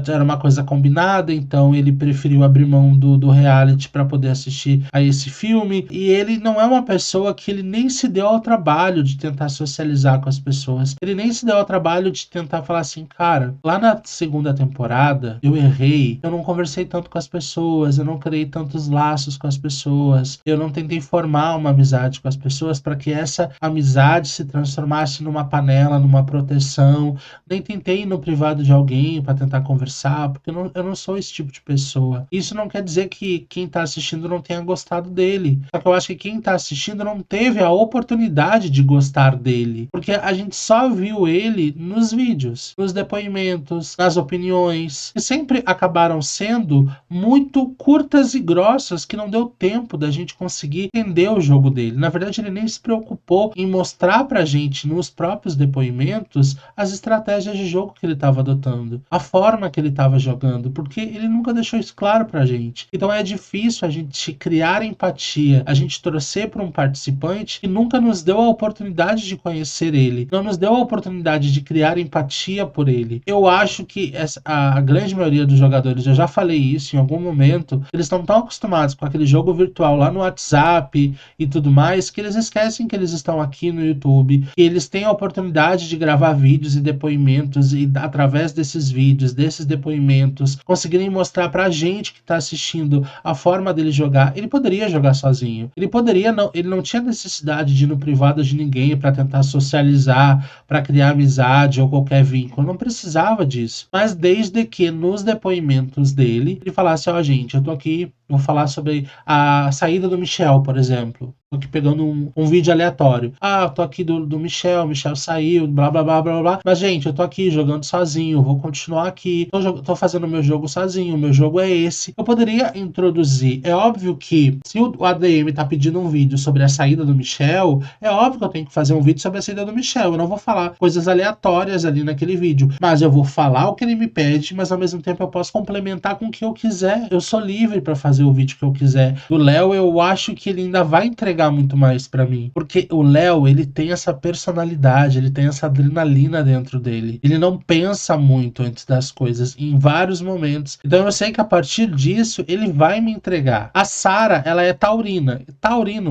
era uma coisa combinada, então ele preferiu abrir mão do reality para poder assistir a esse filme. E ele não é uma pessoa que ele nem se deu ao trabalho de tentar socializar com as pessoas. Ele nem se deu ao trabalho de tentar falar assim, cara, lá na segunda temporada eu errei, eu não conversei tanto com as pessoas, eu não criei tantos laços com as pessoas, eu não tentei formar uma amizade com as pessoas para que essa amizade se transformasse numa panela, numa proteção. Nem tentei ir no privado de alguém para tentar conversar, porque eu não sou esse tipo de pessoa. Isso não quer dizer que quem tá assistindo não tenha gostado dele. Só que eu acho que quem tá assistindo não teve a oportunidade de gostar dele, porque a gente só viu ele nos vídeos, nos depoimentos, nas opiniões, que sempre acabaram sendo muito curtas e grossas, que não deu tempo da gente conseguir entender o jogo dele. Na verdade, ele nem se preocupou em mostrar pra gente nos próprios depoimentos as estratégias de jogo que ele estava adotando, a forma que ele estava jogando, porque ele nunca deixou isso claro pra gente. Então é difícil a gente criar empatia, a gente torcer por um participante que nunca nos deu a oportunidade de conhecer ele, não nos deu a oportunidade de criar empatia por ele. Eu acho que a grande maioria dos jogadores, eu já falei isso em algum momento, eles estão tão acostumados com aquele jogo virtual lá no WhatsApp e tudo mais, que eles esquecem que eles estão aqui no YouTube, e eles têm a oportunidade de gravar vídeos e depoimentos, e através desses vídeos, desses depoimentos, conseguirem mostrar pra gente que tá assistindo a forma dele jogar. Ele poderia jogar sozinho, ele não tinha necessidade de ir no privado de ninguém para tentar socializar, para criar amizade ou qualquer vínculo, não precisava disso. Mas desde que nos depoimentos dele, ele falasse, ó, gente, eu tô aqui, vou falar sobre a saída do Michel, por exemplo. Tô aqui pegando um vídeo aleatório. Ah, tô aqui do Michel, o Michel saiu, blá, blá, blá, blá, blá. Mas, gente, eu tô aqui jogando sozinho, vou continuar aqui. Tô fazendo o meu jogo sozinho, o meu jogo é esse. Eu poderia introduzir. É óbvio que, se o ADM tá pedindo um vídeo sobre a saída do Michel, é óbvio que eu tenho que fazer um vídeo sobre a saída do Michel. Eu não vou falar coisas aleatórias ali naquele vídeo. Mas eu vou falar o que ele me pede, mas ao mesmo tempo eu posso complementar com o que eu quiser. Eu sou livre pra fazer o vídeo que eu quiser. Do Léo, eu acho que ele ainda vai entregar muito mais pra mim, porque o Léo, ele tem essa personalidade, ele tem essa adrenalina dentro dele, ele não pensa muito antes das coisas, em vários momentos. Então eu sei que a partir disso ele vai me entregar. A Sara, ela é taurina,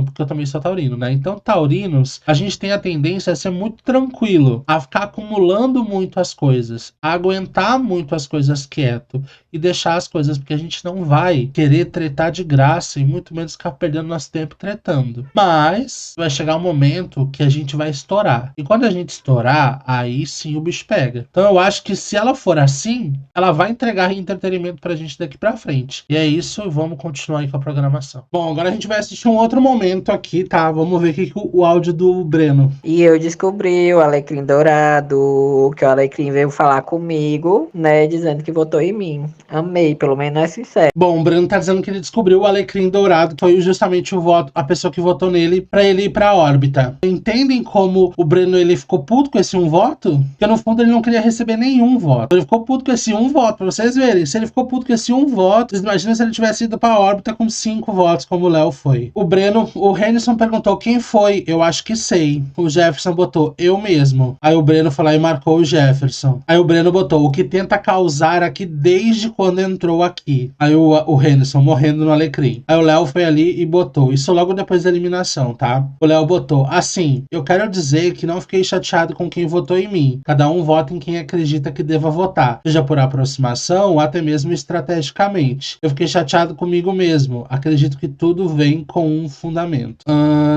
porque eu também sou taurino, né? Então taurinos, a gente tem a tendência a ser muito tranquilo, a ficar acumulando muito as coisas, a aguentar muito as coisas quieto e deixar as coisas, porque a gente não vai querer tretar de graça e muito menos ficar perdendo nosso tempo tretando. Mas vai chegar um momento que a gente vai estourar. E quando a gente estourar, aí sim o bicho pega. Então eu acho que se ela for assim, ela vai entregar entretenimento pra gente daqui pra frente. E é isso, vamos continuar aí com a programação. Bom, agora a gente vai assistir um outro momento aqui, tá? Vamos ver aqui o áudio do Breno. E eu descobri o Alecrim Dourado, que o Alecrim veio falar comigo, né, dizendo que votou em mim. Amei, pelo menos é sincero. Bom, o Breno tá dizendo que ele descobriu o Alecrim Dourado, foi justamente o voto, a pessoa que votou nele pra ele ir pra órbita. entendem como o Breno ele ficou puto com esse um voto? Porque no fundo ele não queria receber nenhum voto. Ele ficou puto com esse um voto, pra vocês verem. Se ele ficou puto com esse um voto, vocês imaginam se ele tivesse ido pra órbita com 5 votos, como o Léo foi. O Henderson perguntou quem foi. Eu acho que sei. O Jefferson botou eu mesmo. Aí o Breno foi lá e marcou o Jefferson. Aí o Breno botou o que tenta causar aqui desde quando entrou aqui. Aí o Henderson morrendo no alecrim. Aí o Léo foi ali e botou. Isso logo depois da eliminação, tá? O Léo botou assim: eu quero dizer que não fiquei chateado com quem votou em mim. Cada um vota em quem acredita que deva votar, seja por aproximação ou até mesmo estrategicamente. Eu fiquei chateado comigo mesmo. Acredito que tudo vem com um fundamento.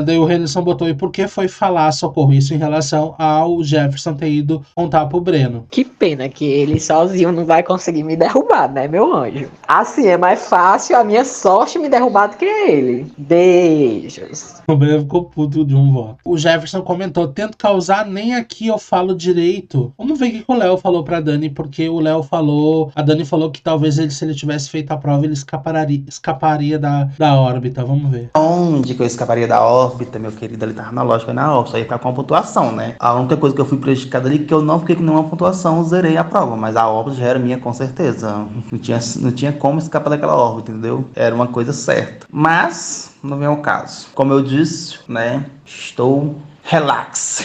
Daí o Henderson botou: e por que foi falar, socorro, isso em relação ao Jefferson ter ido contar pro Breno? Que pena que ele sozinho não vai conseguir me derrubar, né, meu anjo? Assim, é mais fácil a minha sorte me derrubar do que ele. Beijos. O Breno ficou puto de um voto. O Jefferson comentou: tento causar, nem aqui eu falo direito. Vamos ver o que o Léo falou pra Dani, porque o Léo falou... A Dani falou que talvez se ele tivesse feito a prova, ele escaparia da órbita. Vamos ver. Onde que eu escaparia da órbita, meu querido? Ele tava na lógica na órbita, só ia ficar com uma pontuação, né? A única coisa que eu fui prejudicado ali é que eu não fiquei com nenhuma pontuação, zerei a prova, mas a órbita já era minha com certeza. Não tinha como escapar daquela órbita, entendeu? Era uma coisa certa. Mas não vem ao caso. Como eu disse, né? Estou relax.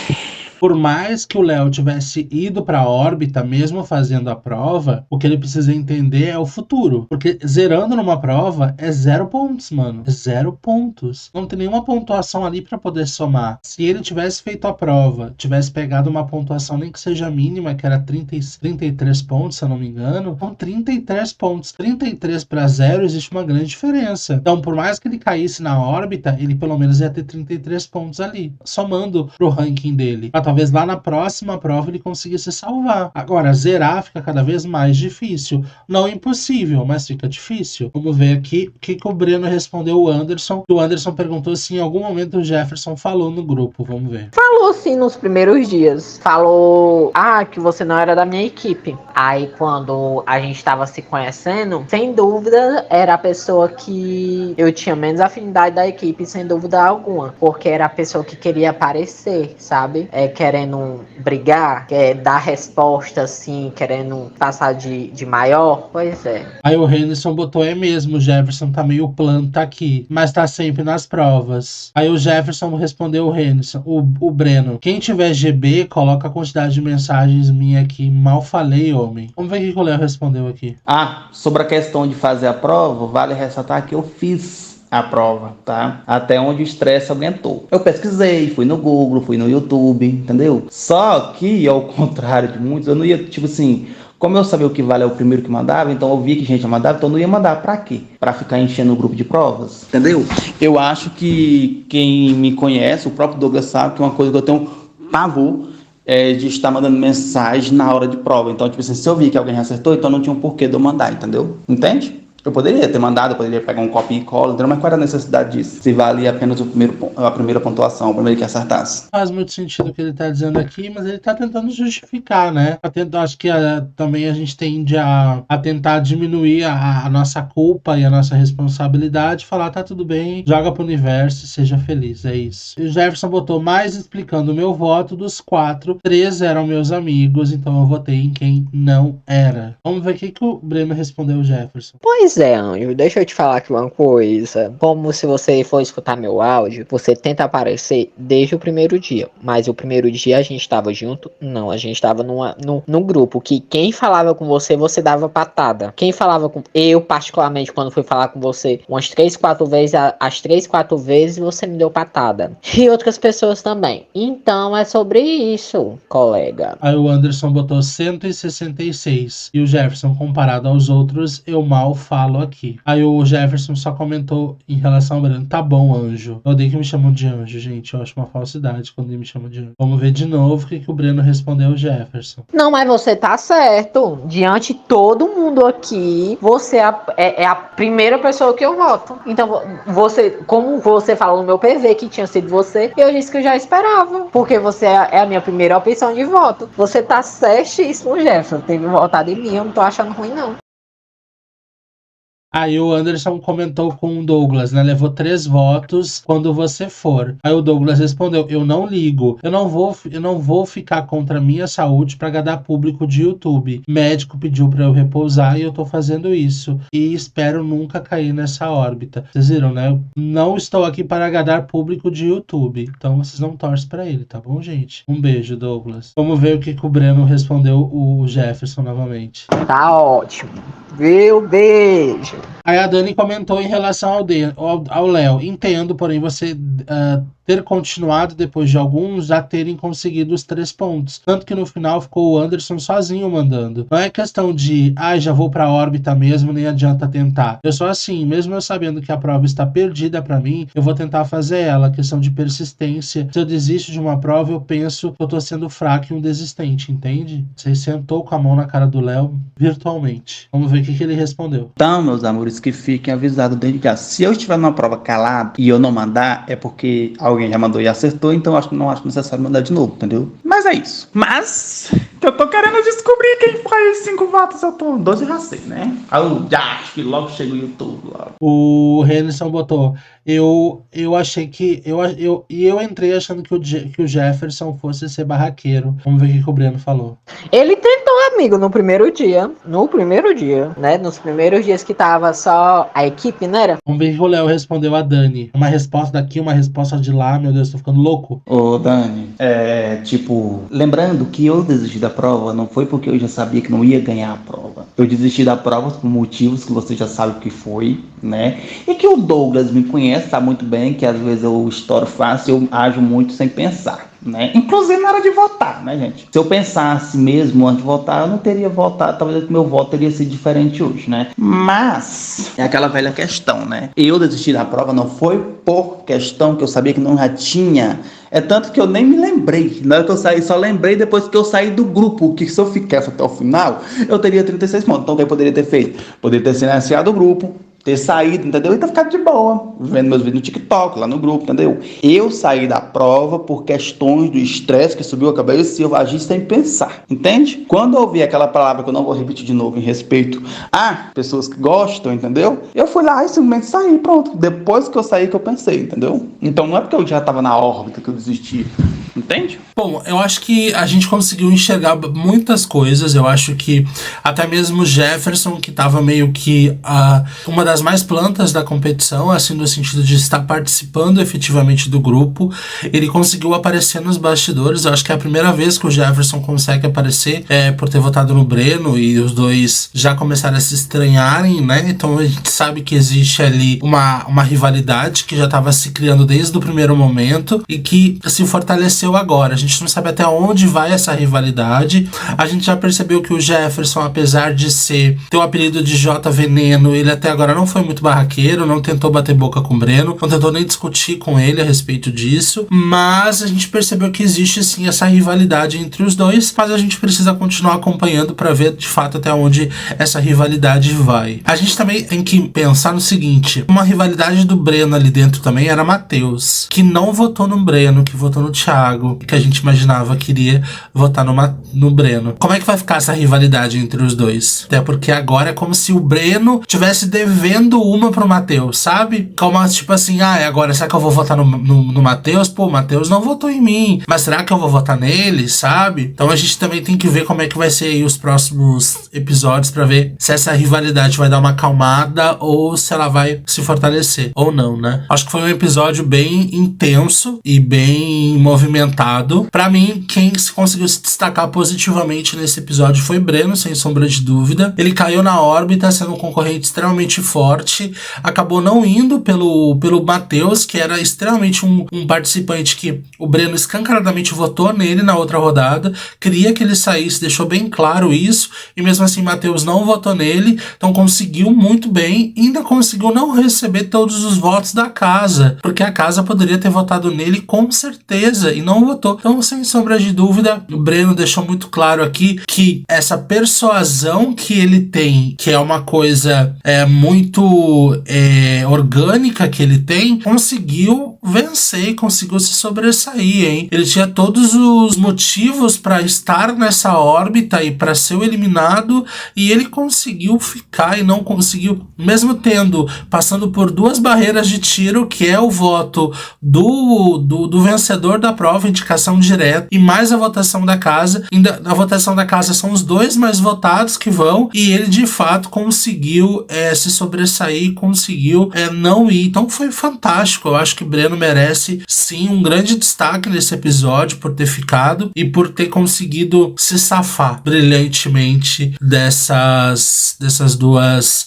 Por mais que o Léo tivesse ido para a órbita, mesmo fazendo a prova, o que ele precisa entender é o futuro. Porque zerando numa prova é 0 pontos, mano. É 0 pontos. Não tem nenhuma pontuação ali para poder somar. Se ele tivesse feito a prova, tivesse pegado uma pontuação nem que seja mínima, que era 33 pontos, se eu não me engano, são 33 pontos. 33 para 0 existe uma grande diferença. Então, por mais que ele caísse na órbita, ele pelo menos ia ter 33 pontos ali, somando pro ranking dele. Talvez lá na próxima prova ele conseguisse salvar. Agora, zerar fica cada vez mais difícil. Não impossível, mas fica difícil. Vamos ver aqui o que o Breno respondeu o Anderson. O Anderson perguntou se em algum momento o Jefferson falou no grupo. Vamos ver. Falou sim nos primeiros dias. Falou, que você não era da minha equipe. Aí quando a gente tava se conhecendo, sem dúvida era a pessoa que eu tinha menos afinidade da equipe, sem dúvida alguma. Porque era a pessoa que queria aparecer, sabe? Querendo brigar, dar resposta assim, querendo passar de maior. Pois é. Aí o Henderson botou: é mesmo, o Jefferson tá meio planta aqui, mas tá sempre nas provas. Aí o Jefferson respondeu o Henderson, o Breno: quem tiver GB, coloca a quantidade de mensagens minha aqui. Mal falei, homem. Vamos ver o que o Léo respondeu aqui. Sobre a questão de fazer a prova, vale ressaltar que eu fiz a prova, tá? Até onde o estresse aumentou. Eu pesquisei, fui no Google, fui no YouTube, entendeu? Só que, ao contrário de muitos, eu não ia, tipo assim, como eu sabia o que vale é o primeiro que mandava, então eu via que gente mandava, então eu não ia mandar pra quê? Pra ficar enchendo o grupo de provas, entendeu? Eu acho que quem me conhece, o próprio Douglas sabe que uma coisa que eu tenho pavor é de estar mandando mensagem na hora de prova. Então, tipo assim, se eu vi que alguém acertou, então não tinha um porquê de eu mandar, entendeu? Entende? Eu poderia ter mandado, eu poderia pegar um copy e cola, mas qual era a necessidade disso? Se valia apenas a primeira pontuação, o primeiro que acertasse. Faz muito sentido o que ele tá dizendo aqui, mas ele tá tentando justificar, né? Acho que também a gente tende a tentar diminuir a nossa culpa e a nossa responsabilidade, falar: tá tudo bem, joga pro universo e seja feliz, é isso. E o Jefferson botou: mais explicando o meu voto, dos 4, 3 eram meus amigos, então eu votei em quem não era. Vamos ver o que o Breno respondeu ao Jefferson. Pois é, Anjo, deixa eu te falar aqui uma coisa. Como se você for escutar meu áudio, você tenta aparecer desde o primeiro dia. Mas o primeiro dia a gente tava junto? Não, a gente tava num grupo que quem falava com você, você dava patada. Quem falava com... Eu, particularmente, quando fui falar com você umas 3, 4 vezes, as 3, 4 vezes você me deu patada. E outras pessoas também. Então é sobre isso, colega. Aí o Anderson botou 166. E o Jefferson, comparado aos outros, eu mal falo aqui. Aí o Jefferson só comentou em relação ao Breno: tá bom, anjo. Eu odeio que me chamam de anjo, gente. Eu acho uma falsidade quando ele me chama de anjo. Vamos ver de novo o que o Breno respondeu ao Jefferson. Não, mas você tá certo. Diante de todo mundo aqui, você é a primeira pessoa que eu voto. Então, como você falou no meu PV que tinha sido você, eu disse que eu já esperava. Porque você é a minha primeira opção de voto. Você tá certíssimo, Jefferson. Teve votado em mim, eu não tô achando ruim, não. Aí o Anderson comentou com o Douglas, né? Levou 3 votos quando você for. Aí o Douglas respondeu, eu não ligo. Eu não vou ficar contra a minha saúde pra agradar público de YouTube. Médico pediu pra eu repousar e eu tô fazendo isso. E espero nunca cair nessa órbita. Vocês viram, né? Eu não estou aqui para agradar público de YouTube. Então vocês não torcem pra ele, tá bom, gente? Um beijo, Douglas. Vamos ver o que o Breno respondeu o Jefferson novamente. Tá ótimo. Meu beijo. Aí a Dani comentou em relação ao Léo. Entendo, porém, você ter continuado depois de alguns já terem conseguido os 3 pontos. Tanto que no final ficou o Anderson sozinho mandando. Não é questão de, já vou pra órbita mesmo, nem adianta tentar. Eu sou assim, mesmo eu sabendo que a prova está perdida pra mim, eu vou tentar fazer ela. Questão de persistência. Se eu desisto de uma prova, eu penso que eu tô sendo fraco e um desistente, entende? Você sentou com a mão na cara do Léo virtualmente. Vamos ver o que ele respondeu. Então, meus amores, que fiquem avisados desde já. Se eu estiver numa prova calado e eu não mandar, é porque alguém já mandou e acertou, então não acho necessário mandar de novo, entendeu? Mas é isso. Mas eu tô querendo descobrir quem faz 5 votos. Eu tô 12 já sei, né? Aí acho que logo chega o YouTube lá. O Renison botou. Eu achei que. Eu entrei achando que o Jefferson fosse ser barraqueiro. Vamos ver o que o Breno falou. Ele tentou, amigo, no primeiro dia. Né? Nos primeiros dias que tava só a equipe, né? Era? Vamos ver o que o Léo respondeu a Dani. Uma resposta daqui, uma resposta de lá. Meu Deus, tô ficando louco. Ô, Dani, lembrando que eu desisti da prova não foi porque eu já sabia que não ia ganhar a prova. Eu desisti da prova por motivos que você já sabe o que foi, né? E que o Douglas me conhece, sabe muito bem que às vezes eu estouro fácil, eu ajo muito sem pensar, né? Inclusive na hora de votar, né, gente? Se eu pensasse mesmo antes de votar, eu não teria votado, talvez o meu voto teria sido diferente hoje, né? Mas é aquela velha questão, né? Eu desisti da prova não foi por questão que eu sabia que não já tinha. É tanto que eu nem me lembrei. Na hora que eu saí, só lembrei depois que eu saí do grupo. Que se eu ficasse até o final, eu teria 36 pontos. Então o que eu poderia ter feito? Poderia ter silenciado o grupo, ter saído, entendeu? E ter ficado de boa, vendo meus vídeos no TikTok, lá no grupo, entendeu? Eu saí da prova por questões do estresse que subiu a cabeça e eu agi sem pensar, entende? Quando eu ouvi aquela palavra que eu não vou repetir de novo em respeito a pessoas que gostam, entendeu? Eu fui lá e simplesmente saí, pronto. Depois que eu saí que eu pensei, entendeu? Então não é porque eu já estava na órbita que eu desisti, entende? Bom, eu acho que a gente conseguiu enxergar muitas coisas. Eu acho que até mesmo o Jefferson, que estava meio que uma das mais plantas da competição, assim, no sentido de estar participando efetivamente do grupo, ele conseguiu aparecer nos bastidores. Eu acho que é a primeira vez que o Jefferson consegue aparecer por ter votado no Breno, e os dois já começaram a se estranharem, né? Então a gente sabe que existe ali uma rivalidade que já estava se criando desde o primeiro momento e que se fortaleceu agora. A gente não sabe até onde vai essa rivalidade. A gente já percebeu que o Jefferson, apesar de ter o apelido de J Veneno, ele até agora não foi muito barraqueiro, não tentou bater boca com o Breno, não tentou nem discutir com ele a respeito disso, mas a gente percebeu que existe sim essa rivalidade entre os dois, mas a gente precisa continuar acompanhando para ver de fato até onde essa rivalidade vai. A gente também tem que pensar no seguinte, uma rivalidade do Breno ali dentro também era Matheus, que não votou no Breno, que votou no Thiago, que a gente imaginava que iria votar no Breno. Como é que vai ficar essa rivalidade entre os dois? Até porque agora é como se o Breno tivesse devendo uma pro Matheus, sabe? Como tipo assim, agora será que eu vou votar no Matheus? Pô, o Matheus não votou em mim, mas será que eu vou votar nele, sabe? Então a gente também tem que ver como é que vai ser aí os próximos episódios pra ver se essa rivalidade vai dar uma acalmada ou se ela vai se fortalecer, ou não, né? Acho que foi um episódio bem intenso e bem movimentado. Pra mim, quem conseguiu se destacar positivamente nesse episódio foi Breno, sem sombra de dúvida. Ele caiu na órbita, sendo um concorrente extremamente forte, acabou não indo pelo Matheus, que era extremamente um participante que o Breno escancaradamente votou nele na outra rodada, queria que ele saísse, deixou bem claro isso, e mesmo assim Matheus não votou nele, então conseguiu muito bem, e ainda conseguiu não receber todos os votos da casa, porque a casa poderia ter votado nele com certeza, e não votou. Então, sem sombra de dúvida, o Breno deixou muito claro aqui que essa persuasão que ele tem, que é uma coisa muito orgânica que ele tem, conseguiu vencer e conseguiu se sobressair, hein? Ele tinha todos os motivos para estar nessa órbita e para ser o eliminado, e ele conseguiu ficar e não conseguiu, mesmo passando por 2 barreiras de tiro, que é o voto do vencedor da prova, indicação direta, e mais a votação da casa. A votação da casa são os 2 mais votados que vão, e ele de fato conseguiu se sobressair, conseguiu não ir. Então foi fantástico. Eu acho que Breno merece sim um grande destaque nesse episódio por ter ficado e por ter conseguido se safar brilhantemente dessas duas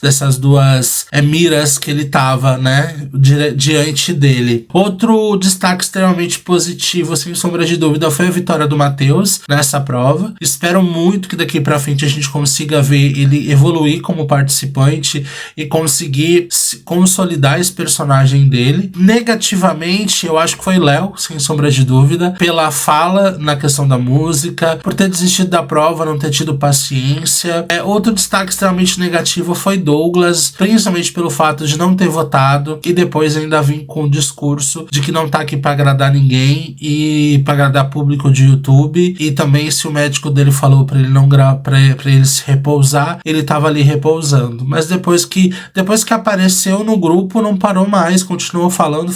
miras que ele tava, né, diante dele. Outro destaque extremamente positivo, sem sombra de dúvida, foi a vitória do Matheus nessa prova. Espero muito que daqui pra frente a gente consiga ver ele evoluir como participante e conseguir consolidar esse personagem dele. Negativamente, eu acho que foi Léo, sem sombra de dúvida, pela fala na questão da música, por ter desistido da prova, não ter tido paciência. Outro destaque extremamente negativo foi Douglas, principalmente pelo fato de não ter votado e depois ainda vir com o discurso de que não tá aqui pra agradar ninguém e pra agradar público de YouTube. E também, se o médico dele falou pra ele não pra ele se repousar, ele tava ali repousando. Mas depois que apareceu no grupo, não parou mais, continuou falando,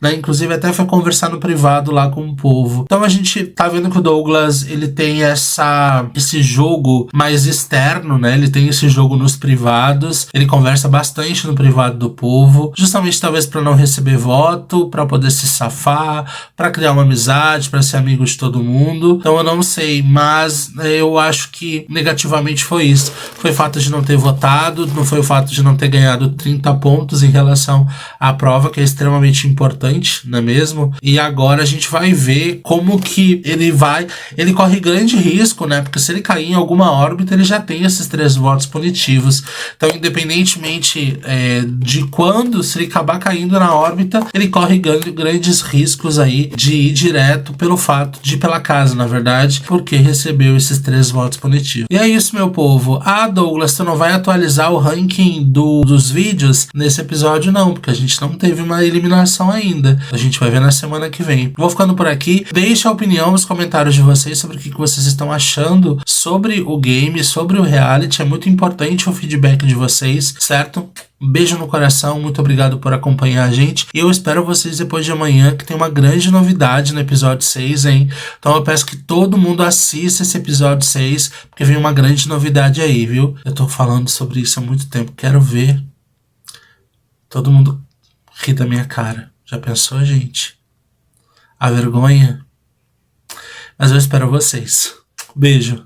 né? Inclusive até foi conversar no privado lá com o povo. Então a gente tá vendo que o Douglas, ele tem esse jogo mais externo, né? Ele tem esse jogo nos privados, ele conversa bastante no privado do povo, justamente talvez para não receber voto, para poder se safar, para criar uma amizade, para ser amigo de todo mundo. Então eu não sei, mas eu acho que negativamente foi isso. Foi o fato de não ter votado, não foi o fato de não ter ganhado 30 pontos em relação à prova, que é extremamente importante, não é mesmo? E agora a gente vai ver como que ele corre grande risco, né? Porque se ele cair em alguma órbita, ele já tem esses 3 votos punitivos. Então, independentemente de quando, se ele acabar caindo na órbita, ele corre grandes riscos aí de ir direto pelo fato de ir pela casa, na verdade, porque recebeu esses 3 votos punitivos. E é isso, meu povo. Douglas, tu não vai atualizar o ranking dos vídeos nesse episódio, não, porque a gente não teve uma eliminação ainda. A gente vai ver na semana que vem. Vou ficando por aqui. Deixe a opinião nos comentários de vocês sobre o que vocês estão achando sobre o game, sobre o reality. É muito importante o feedback de vocês, certo? Um beijo no coração, muito obrigado por acompanhar a gente. E eu espero vocês depois de amanhã, que tem uma grande novidade no episódio 6, hein? Então eu peço que todo mundo assista esse episódio 6, porque vem uma grande novidade aí, viu? Eu tô falando sobre isso há muito tempo. Quero ver todo mundo rir da minha cara. Já pensou, gente? A vergonha? Mas eu espero vocês. Beijo.